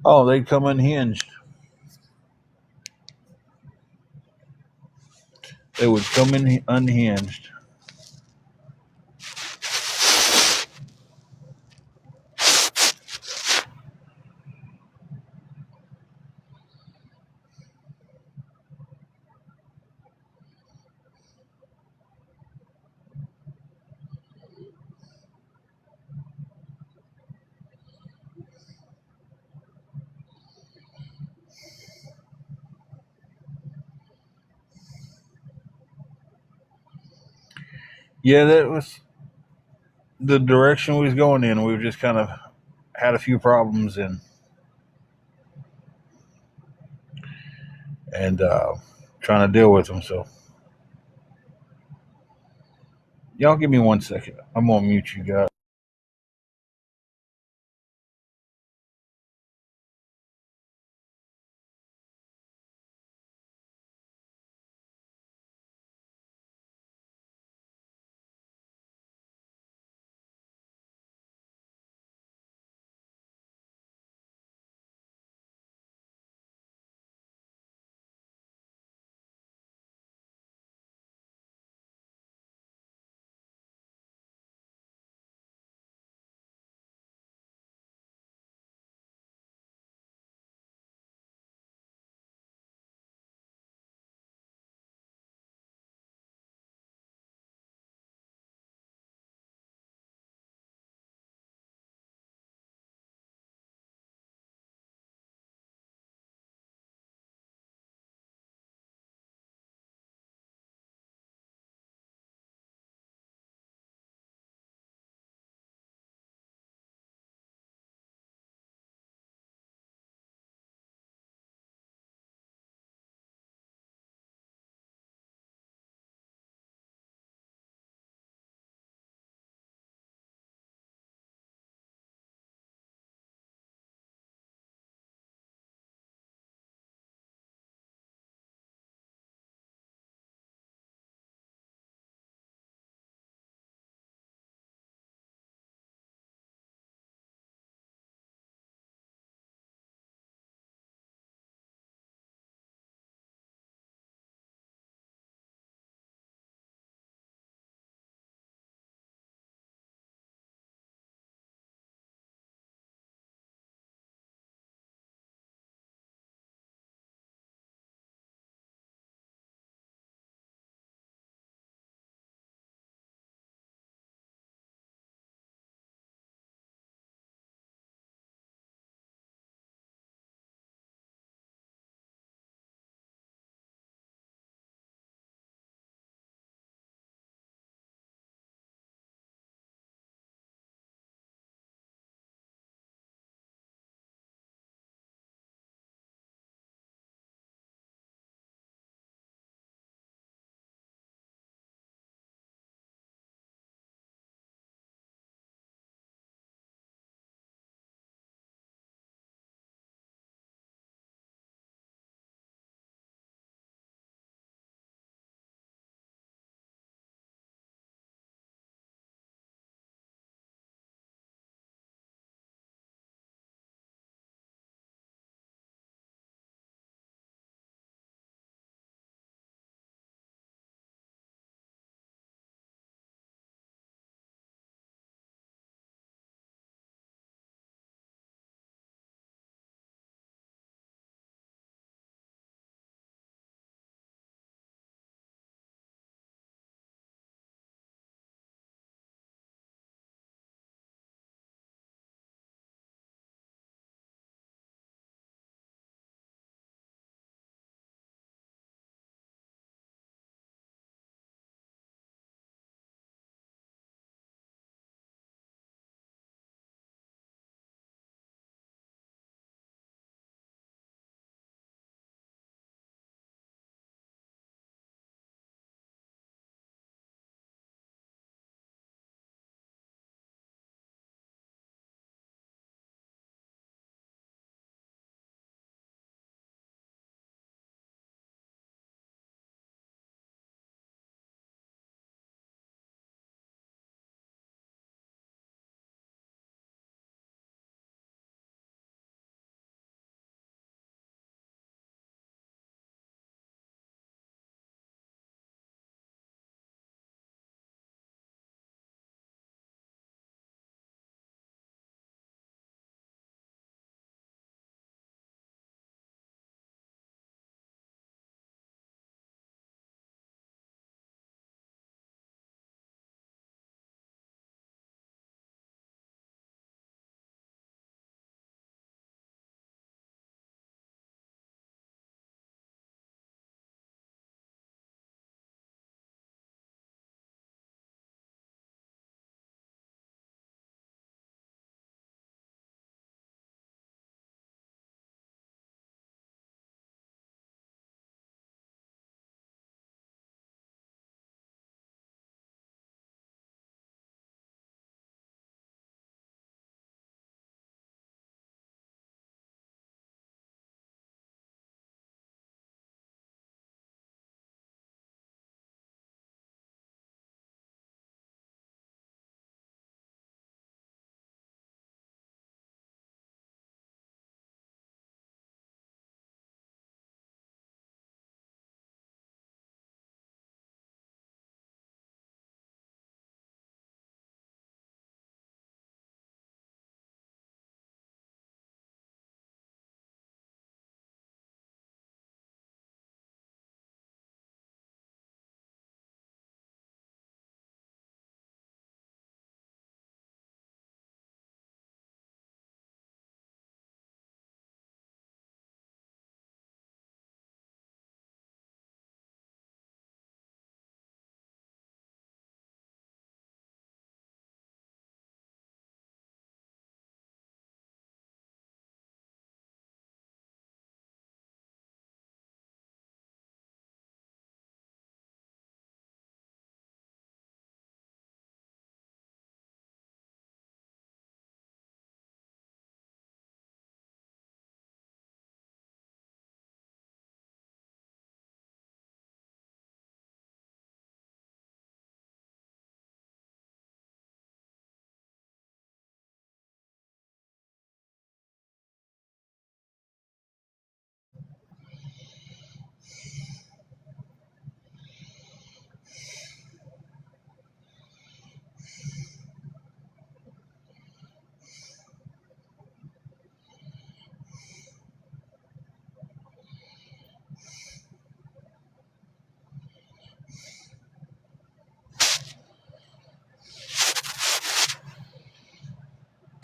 Oh, they'd come unhinged. They would come in unhinged. Yeah, that was the direction we was going in. We've just kind of had a few problems and trying to deal with them. So, y'all give me 1 second. I'm gonna mute you guys.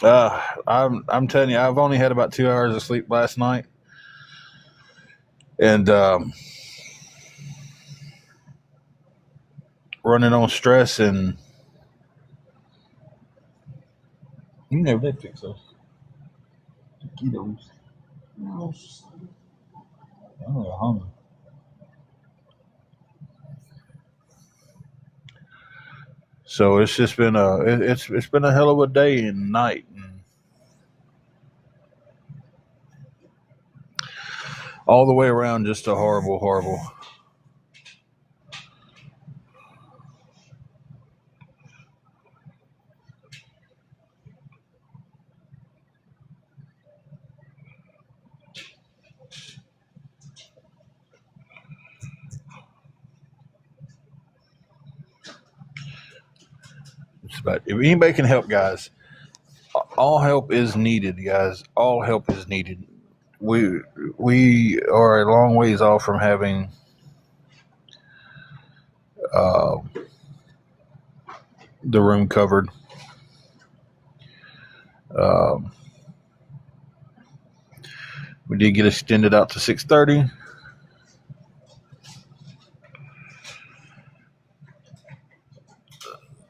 I'm telling you, I've only had about 2 hours of sleep last night, and running on stress, and you never did fix those taquitos. Oh, hungry. So it's just been it's been a hell of a day and night, and all the way around, just a horrible. But if anybody can help, guys, all help is needed, guys. All help is needed. We we are a long ways off from having uh, the room covered. Um, we did get extended out to 6:30.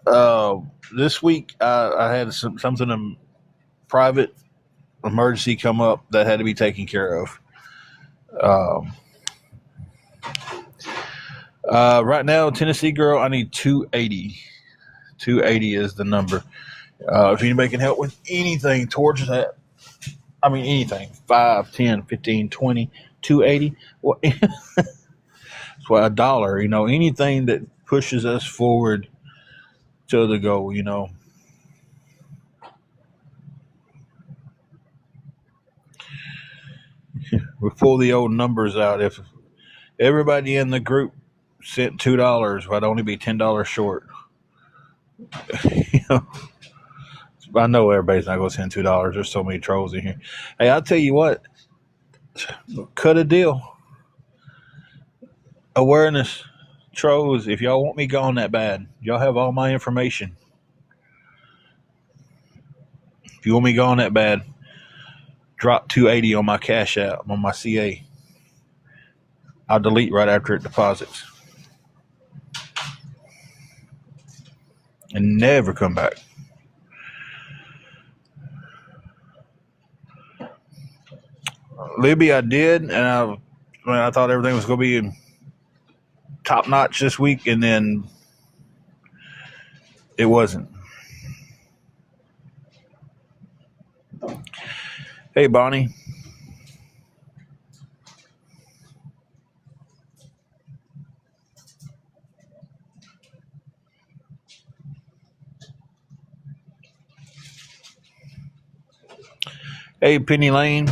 Uh, this week I had something in private emergency come up that had to be taken care of. Um, right now, Tennessee girl, I need 280. 280 is the number. If anybody can help with anything towards that, I mean anything, 5, 10, 15, 20, 280. Well, well, a dollar, anything that pushes us forward to the goal. We pull the old numbers out. If everybody in the group sent $2, I'd only be $10 short. you know, I know everybody's not going to send $2. There's so many trolls in here. Hey, I'll tell you what, cut a deal. Awareness trolls. If y'all want me gone that bad, y'all have all my information. If you want me gone that bad, drop 280 on my cash app on my CA. I'll delete right after it deposits and never come back. Libby, I did, and I thought everything was going to be top notch this week, and then it wasn't. Hey, Bonnie. Hey, Penny Lane.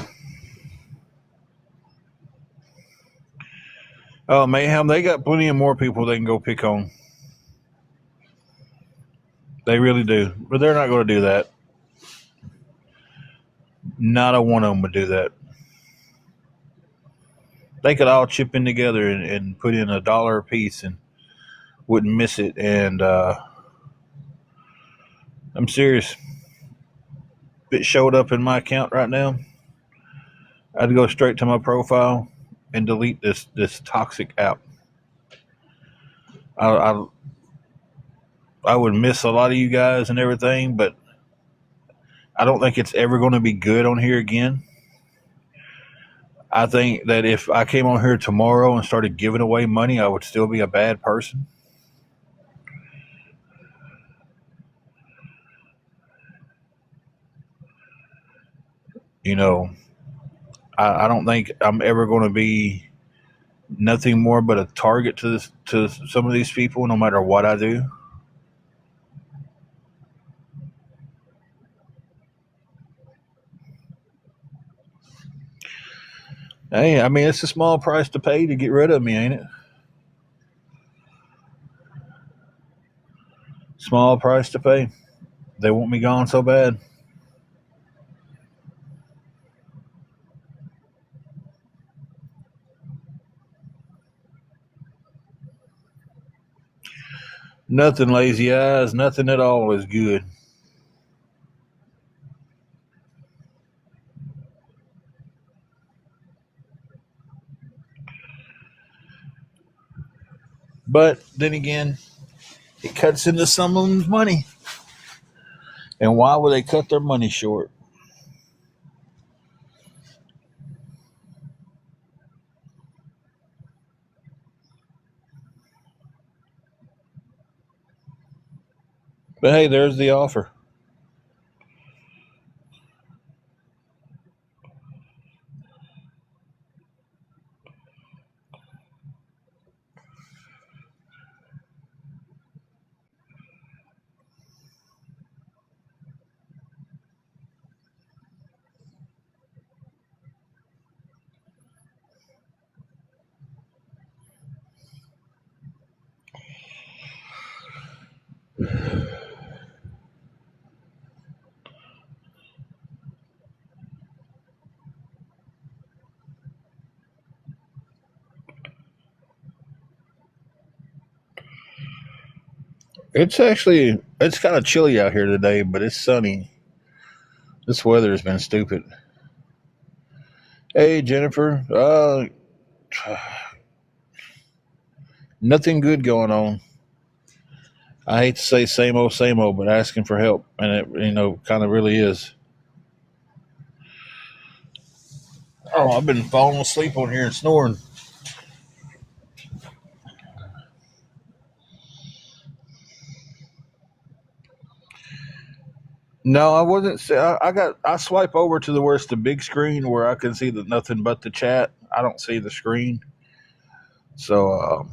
Oh, Mayhem, they got plenty of more people they can go pick on. They really do. But they're not going to do that. Not a one of them would do that. They could all chip in together and put in $1 a piece and wouldn't miss it. And I'm serious. If it showed up in my account right now, I'd go straight to my profile and delete this toxic app. I, I I would miss a lot of you guys and everything, but I don't think it's ever going to be good on here again. I think that if I came on here tomorrow and started giving away money, I would still be a bad person. You know, I don't think I'm ever going to be nothing more but a target to some of these people, no matter what I do. Hey, I mean, it's a small price to pay to get rid of me, ain't it? Small price to pay. They want me gone so bad. Nothing lazy eyes, nothing at all is good. But then again, it cuts into some of them's money. And why would they cut their money short? But hey, there's the offer. It's kind of chilly out here today, but it's sunny. This weather has been stupid. Hey, Jennifer. Nothing good going on. I hate to say same old, but asking for help, and it kind of really is. Oh, I've been falling asleep on here and snoring. No, I wasn't. I swipe over to the where it's the big screen where I can see nothing but the chat. I don't see the screen. So,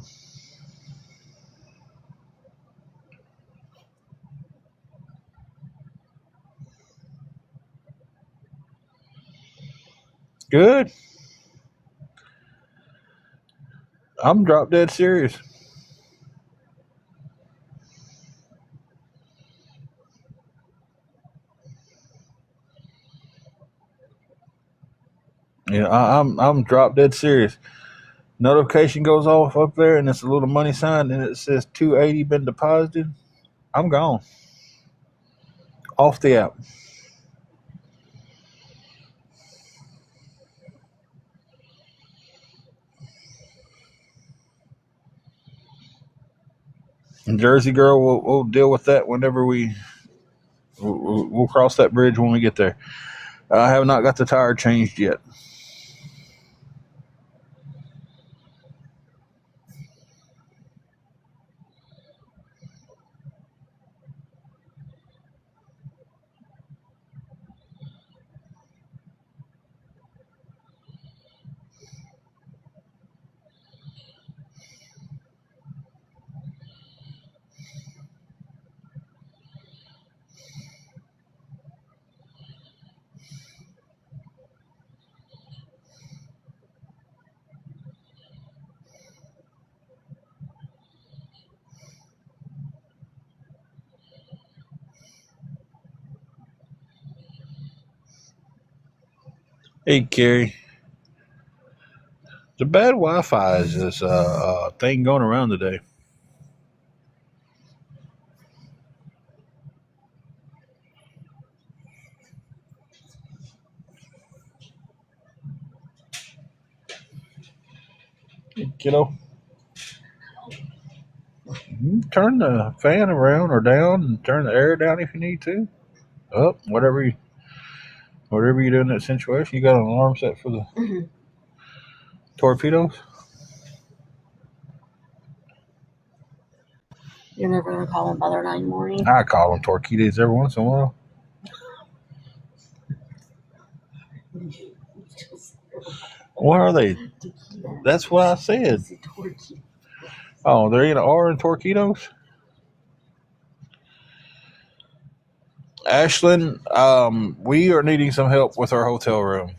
good. I'm drop dead serious. Yeah, I'm drop dead serious. Notification goes off up there, and it's a little money sign, and it says 280 been deposited. I'm gone off the app. And Jersey girl, we'll deal with that whenever we'll cross that bridge when we get there. I have not got the tire changed yet. Hey, Carrie. The bad Wi-Fi is this thing going around today. Hey, kiddo, turn the fan around or down, and turn the air down if you need to. Up, whatever you do in that situation. You got an alarm set for the torpedoes. You're never gonna call them Mother 9 morning. I call them torpedoes every once in a while. What are they? That's what I said. Oh, there ain't an R in torpedoes? Ashlyn, we are needing some help with our hotel room.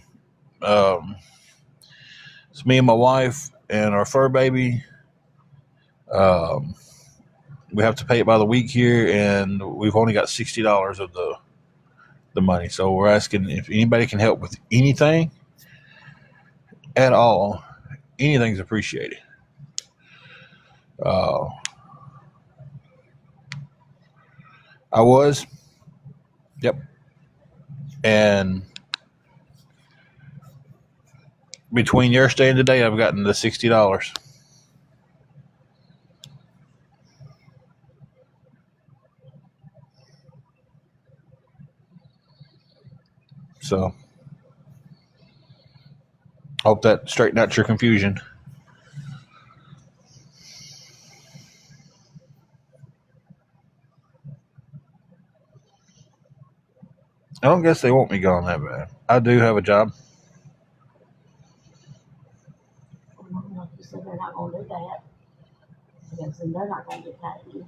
It's me and my wife and our fur baby. Um, we have to pay it by the week here, and we've only got $60 of the money. So we're asking if anybody can help with anything at all. Anything's appreciated. Uh, I was, yep, and between yesterday and today, I've gotten the $60. So, hope that straightened out your confusion. I don't guess they want me gone that bad. I do have a job. Like you said, they're not going to do that. Because then they're not going to get paid.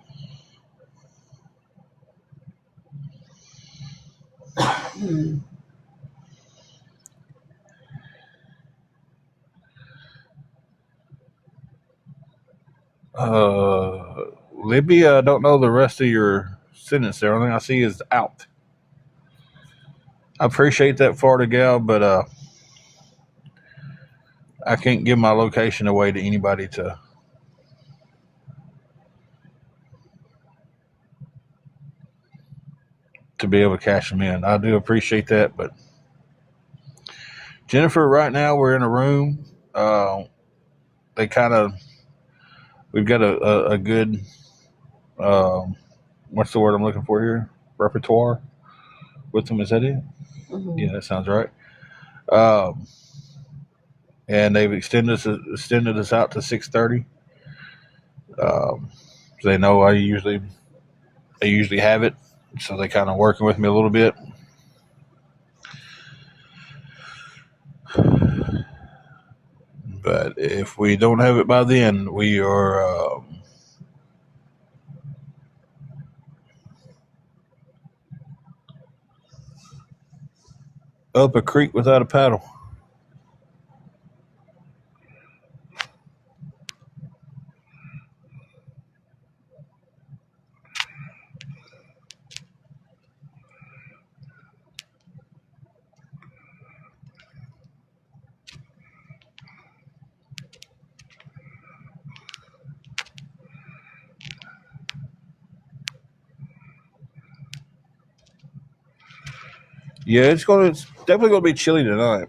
Libby, I don't know the rest of your sentence there. Only thing I see is out. I appreciate that, Florida gal, but I can't give my location away to anybody to be able to cash them in. I do appreciate that, but Jennifer, right now we're in a room. They kind of we've got a good what's the word I'm looking for here? Repertoire with them. Is that it? Mm-hmm. Yeah, that sounds right. Um, and they've extended us out to 6:30. So they know they usually have it, so they kind of working with me a little bit. But if we don't have it by then, we are up a creek without a paddle. Yeah, it's definitely gonna be chilly tonight.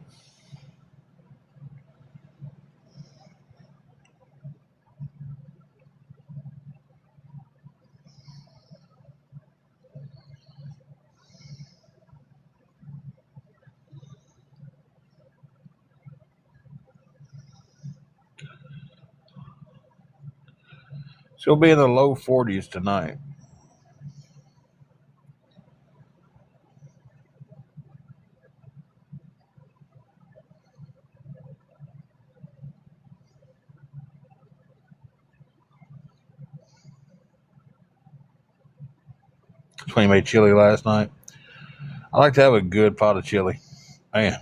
It's gonna be in the low 40s tonight. It's when you made chili last night. I like to have a good pot of chili. Man,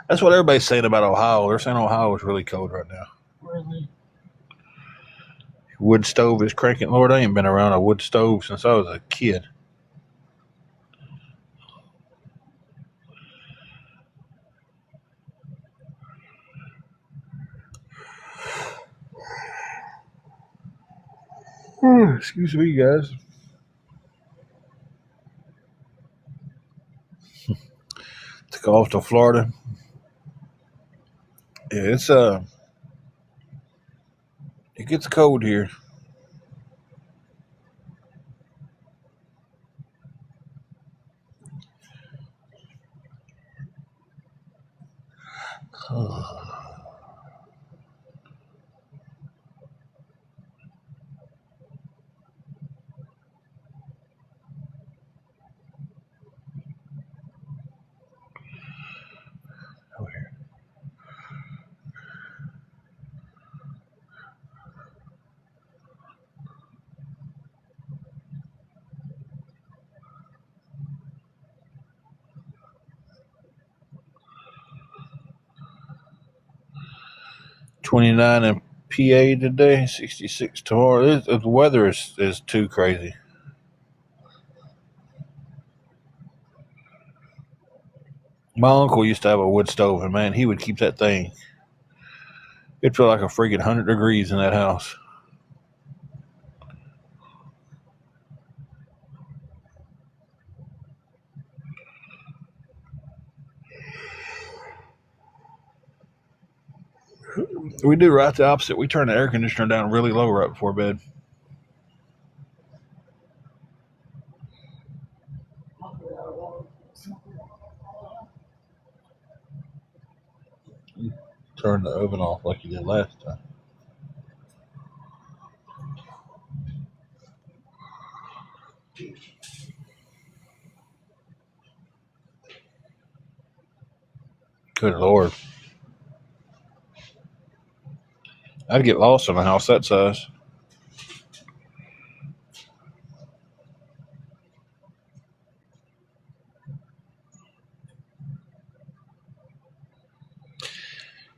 that's what everybody's saying about Ohio. They're saying Ohio is really cold right now. Really? Wood stove is cranking. Lord, I ain't been around a wood stove since I was a kid. Excuse me, guys. Took off to Florida. Yeah, it gets cold here. Oh, 29 in PA today, 66 tomorrow. The weather is too crazy. My uncle used to have a wood stove, and man, he would keep that thing. It felt like a freaking 100 degrees in that house. We do right the opposite. We turn the air conditioner down really low right before bed. Turn the oven off like you did last time. Good Lord. I'd get lost in a house that size.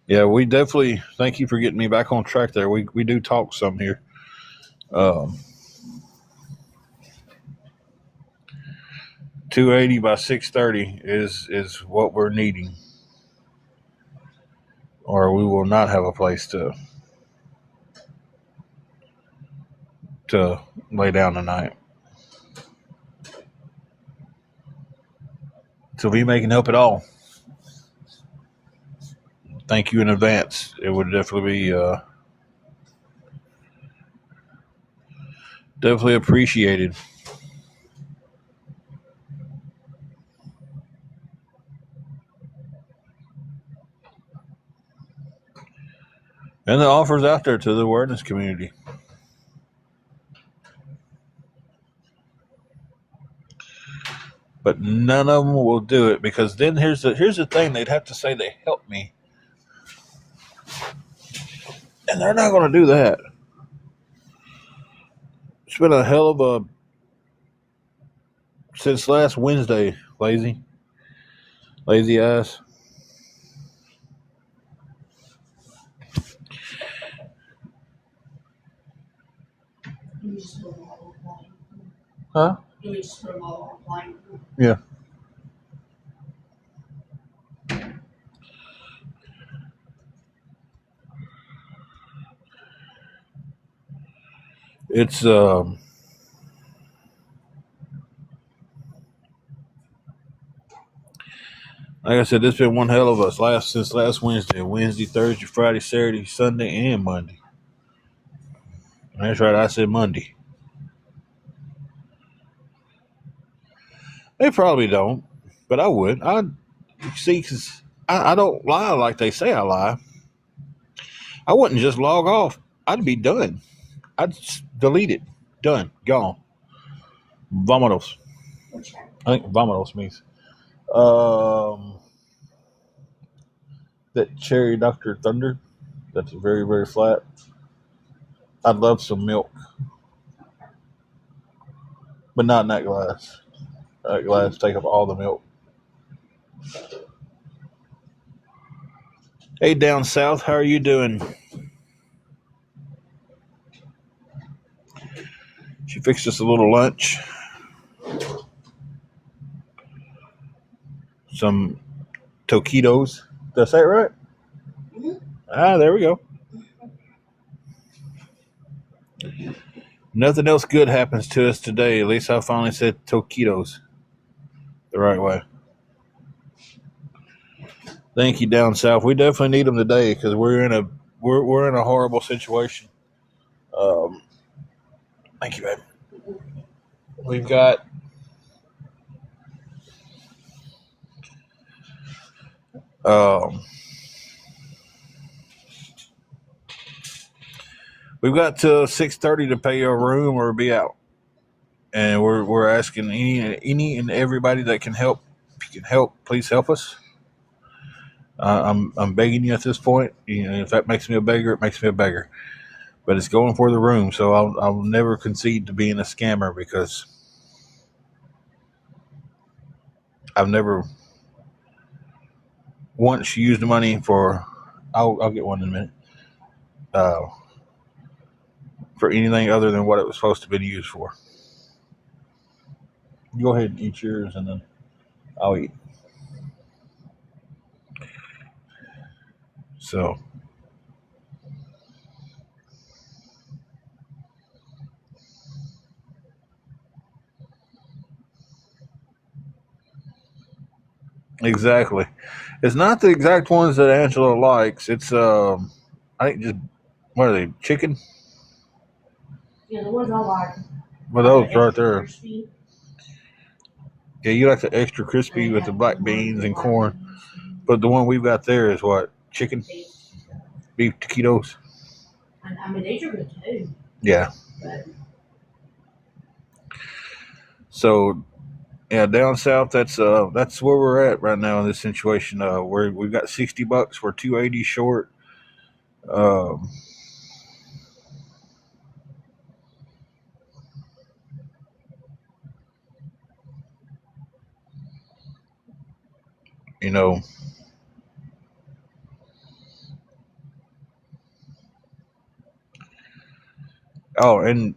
Yeah, we definitely thank you for getting me back on track there. We do talk some here. 280 by 630 is what we're needing, or we will not have a place to lay down tonight. So if you can help at all, thank you in advance. It would definitely be definitely appreciated. And the offers out there to the awareness community. But none of them will do it, because then here's the thing: they'd have to say they helped me, and they're not going to do that. It's been a hell of a since last Wednesday, lazy ass. Huh? Yeah. It's like I said, it's been one hell of us since last Wednesday, Thursday, Friday, Saturday, Sunday, and Monday. That's right, I said Monday. They probably don't, but I would. I see, because I don't lie like they say I lie. I wouldn't just log off. I'd be done. I'd just delete it. Done. Gone. Vomitos. I think vomitos means that cherry Dr. Thunder. That's very, very flat. I'd love some milk, but not in that glass. That glass take up all the milk. Hey, down south, how are you doing? She fixed us a little lunch. Some taquitos. Did I say it right? Mm-hmm. Ah, there we go. Nothing else good happens to us today. At least I finally said taquitos the right way. Thank you, down south. We definitely need them today, because we're in a horrible situation. Thank you, babe. We've got till 6:30 to pay a room or be out, and we're asking any and everybody that can help. If you can help, please help us. I'm begging you at this point. If that makes me a beggar, it makes me a beggar. But it's going for the room, so I'll never concede to being a scammer, because I've never once used the money for. I'll get one in a minute. For anything other than what it was supposed to be used for. Go ahead and eat yours, and then I'll eat. So. Exactly. It's not the exact ones that Angela likes. It's I think just, what are they, chicken? Yeah, the ones I like. Well, those right there. Crispy. Yeah, you like the extra crispy with the black beans and corn. But the one we've got there is what? Chicken? Beef taquitos? I mean, these are good too. Yeah. But So, yeah, down south, that's where we're at right now in this situation. We've got $60. We're 280 short. Um, you know, oh, and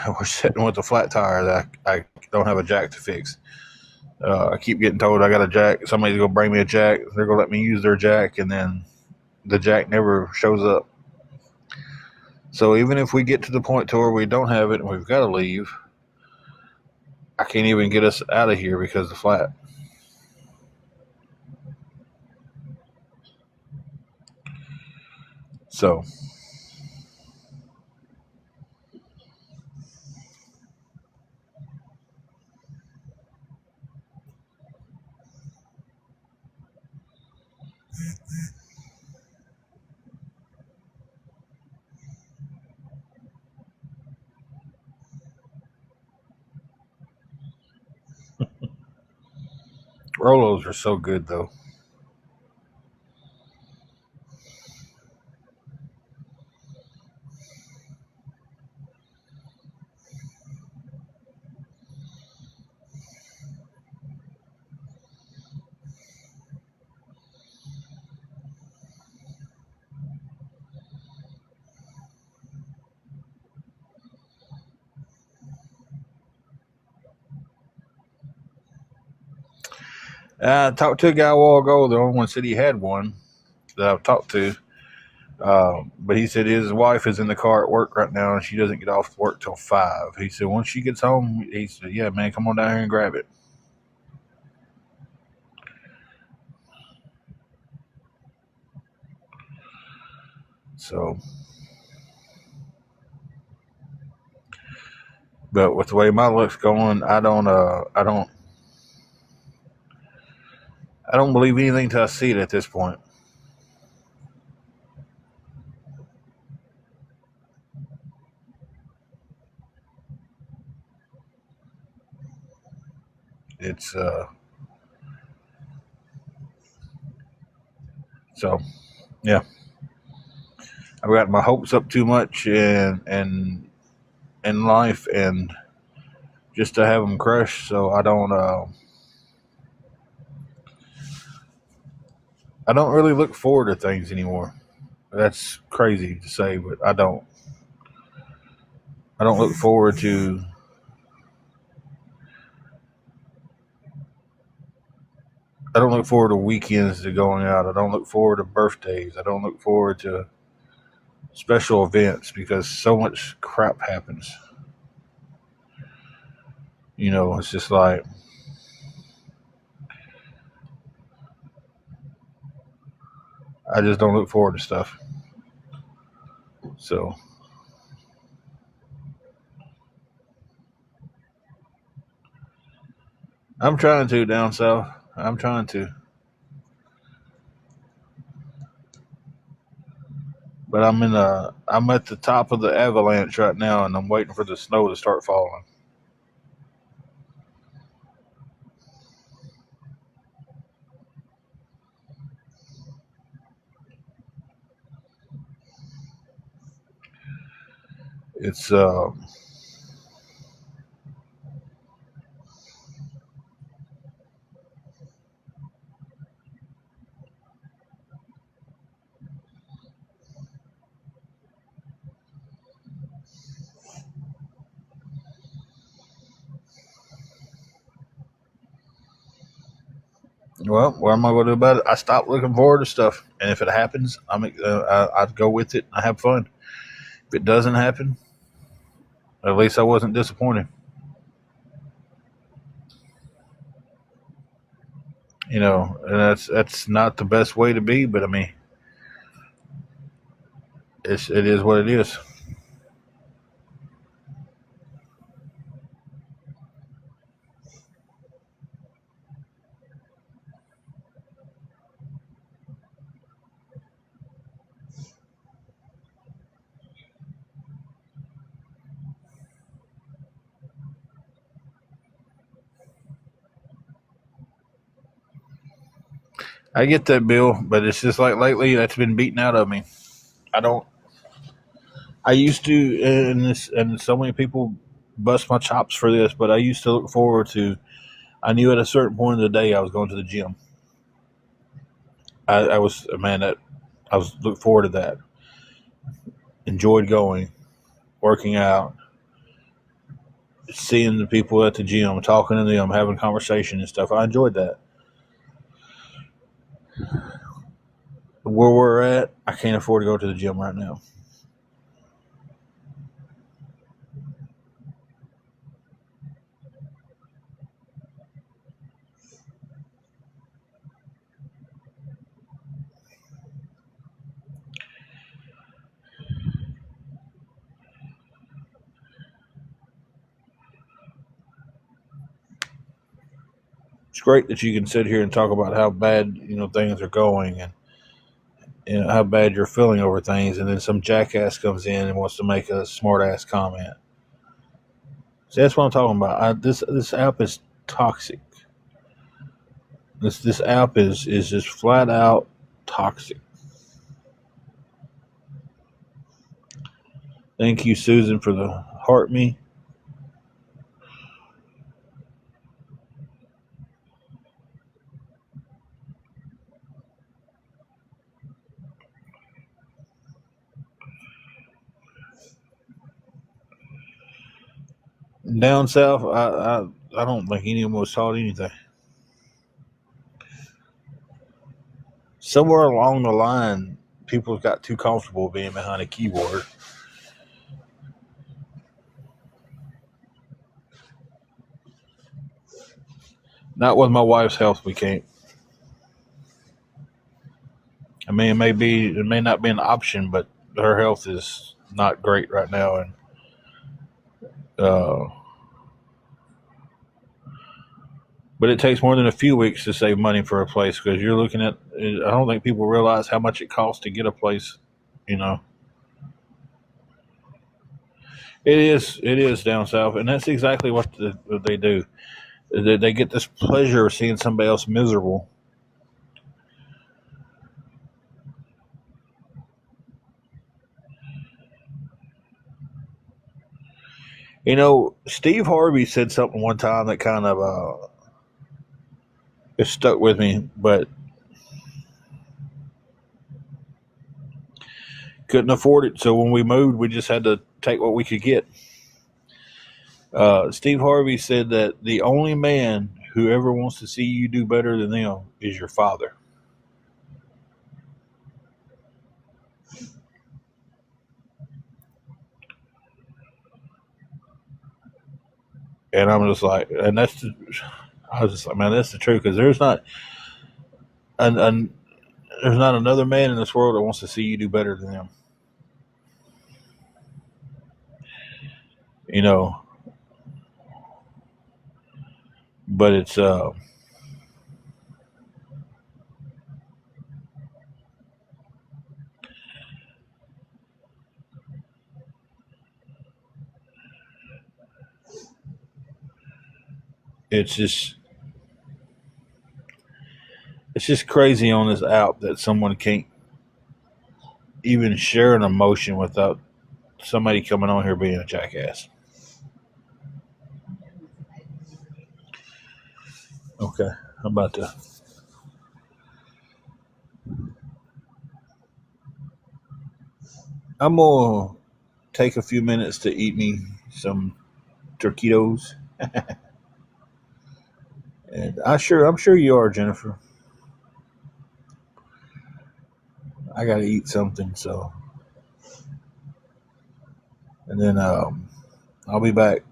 we're sitting with a flat tire that I don't have a jack to fix. I keep getting told I got a jack. Somebody's gonna bring me a jack. They're gonna let me use their jack, and then the jack never shows up. So even if we get to the point to where we don't have it and we've got to leave, I can't even get us out of here because of the flat. So Rolos are so good though. I talked to a guy a while ago. The only one said he had one that I've talked to. But he said his wife is in the car at work right now and she doesn't get off work till 5. He said once she gets home, he said, yeah, man, come on down here and grab it. So, but with the way my luck's going, I don't believe anything till I see it at this point. It's so yeah. I've got my hopes up too much and in life and just to have them crushed. So I don't really look forward to things anymore. That's crazy to say, but I don't. I don't look forward to. I don't look forward to weekends to going out. I don't look forward to birthdays. I don't look forward to special events because so much crap happens. It's just like I just don't look forward to stuff. So I'm trying to down south. I'm trying to, but I'm at the top of the avalanche right now, and I'm waiting for the snow to start falling. It's well, what am I going to do about it? I stop looking forward to stuff, and if it happens, I'd go with it. I have fun. If it doesn't happen, at least I wasn't disappointed. And that's not the best way to be, but I mean, it is what it is. I get that, Bill, but it's just like lately that's been beaten out of me. I don't. I used to, and so many people bust my chops for this, but I used to look forward to. I knew at a certain point of the day I was going to the gym. I was man that I was look forward to that. Enjoyed going, working out, seeing the people at the gym, talking to them, having conversation and stuff. I enjoyed that. Where we're at, I can't afford to go to the gym right now. It's great that you can sit here and talk about how bad things are going and how bad you're feeling over things, and then some jackass comes in and wants to make a smart ass comment. See, that's what I'm talking about. This app is toxic. This app is just flat out toxic. Thank you, Susan, for the heart me. Down south, I don't think any of them was taught anything. Somewhere along the line, people got too comfortable being behind a keyboard. Not with my wife's health, we can't. I mean, it may not be an option, but her health is not great right now, and uh, but it takes more than a few weeks to save money for a place because you're looking at. I don't think people realize how much it costs to get a place. You know, it is down south, and that's exactly what they do. They get this pleasure of seeing somebody else miserable. Steve Harvey said something one time that kind of it stuck with me, but couldn't afford it. So when we moved, we just had to take what we could get. Steve Harvey said that the only man who ever wants to see you do better than them is your father. And I'm just like, I was just like, man, that's the truth because an, there's not another man in this world that wants to see you do better than them. You know, but it's just it's just crazy on this app that someone can't even share an emotion without somebody coming on here being a jackass. Okay, I'm about to. I'm gonna take a few minutes to eat me some turquitos, and I'm sure you are, Jennifer. I gotta eat something, so and then I'll be back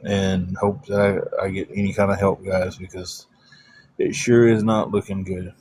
and hope that I get any kind of help, guys, because it sure is not looking good.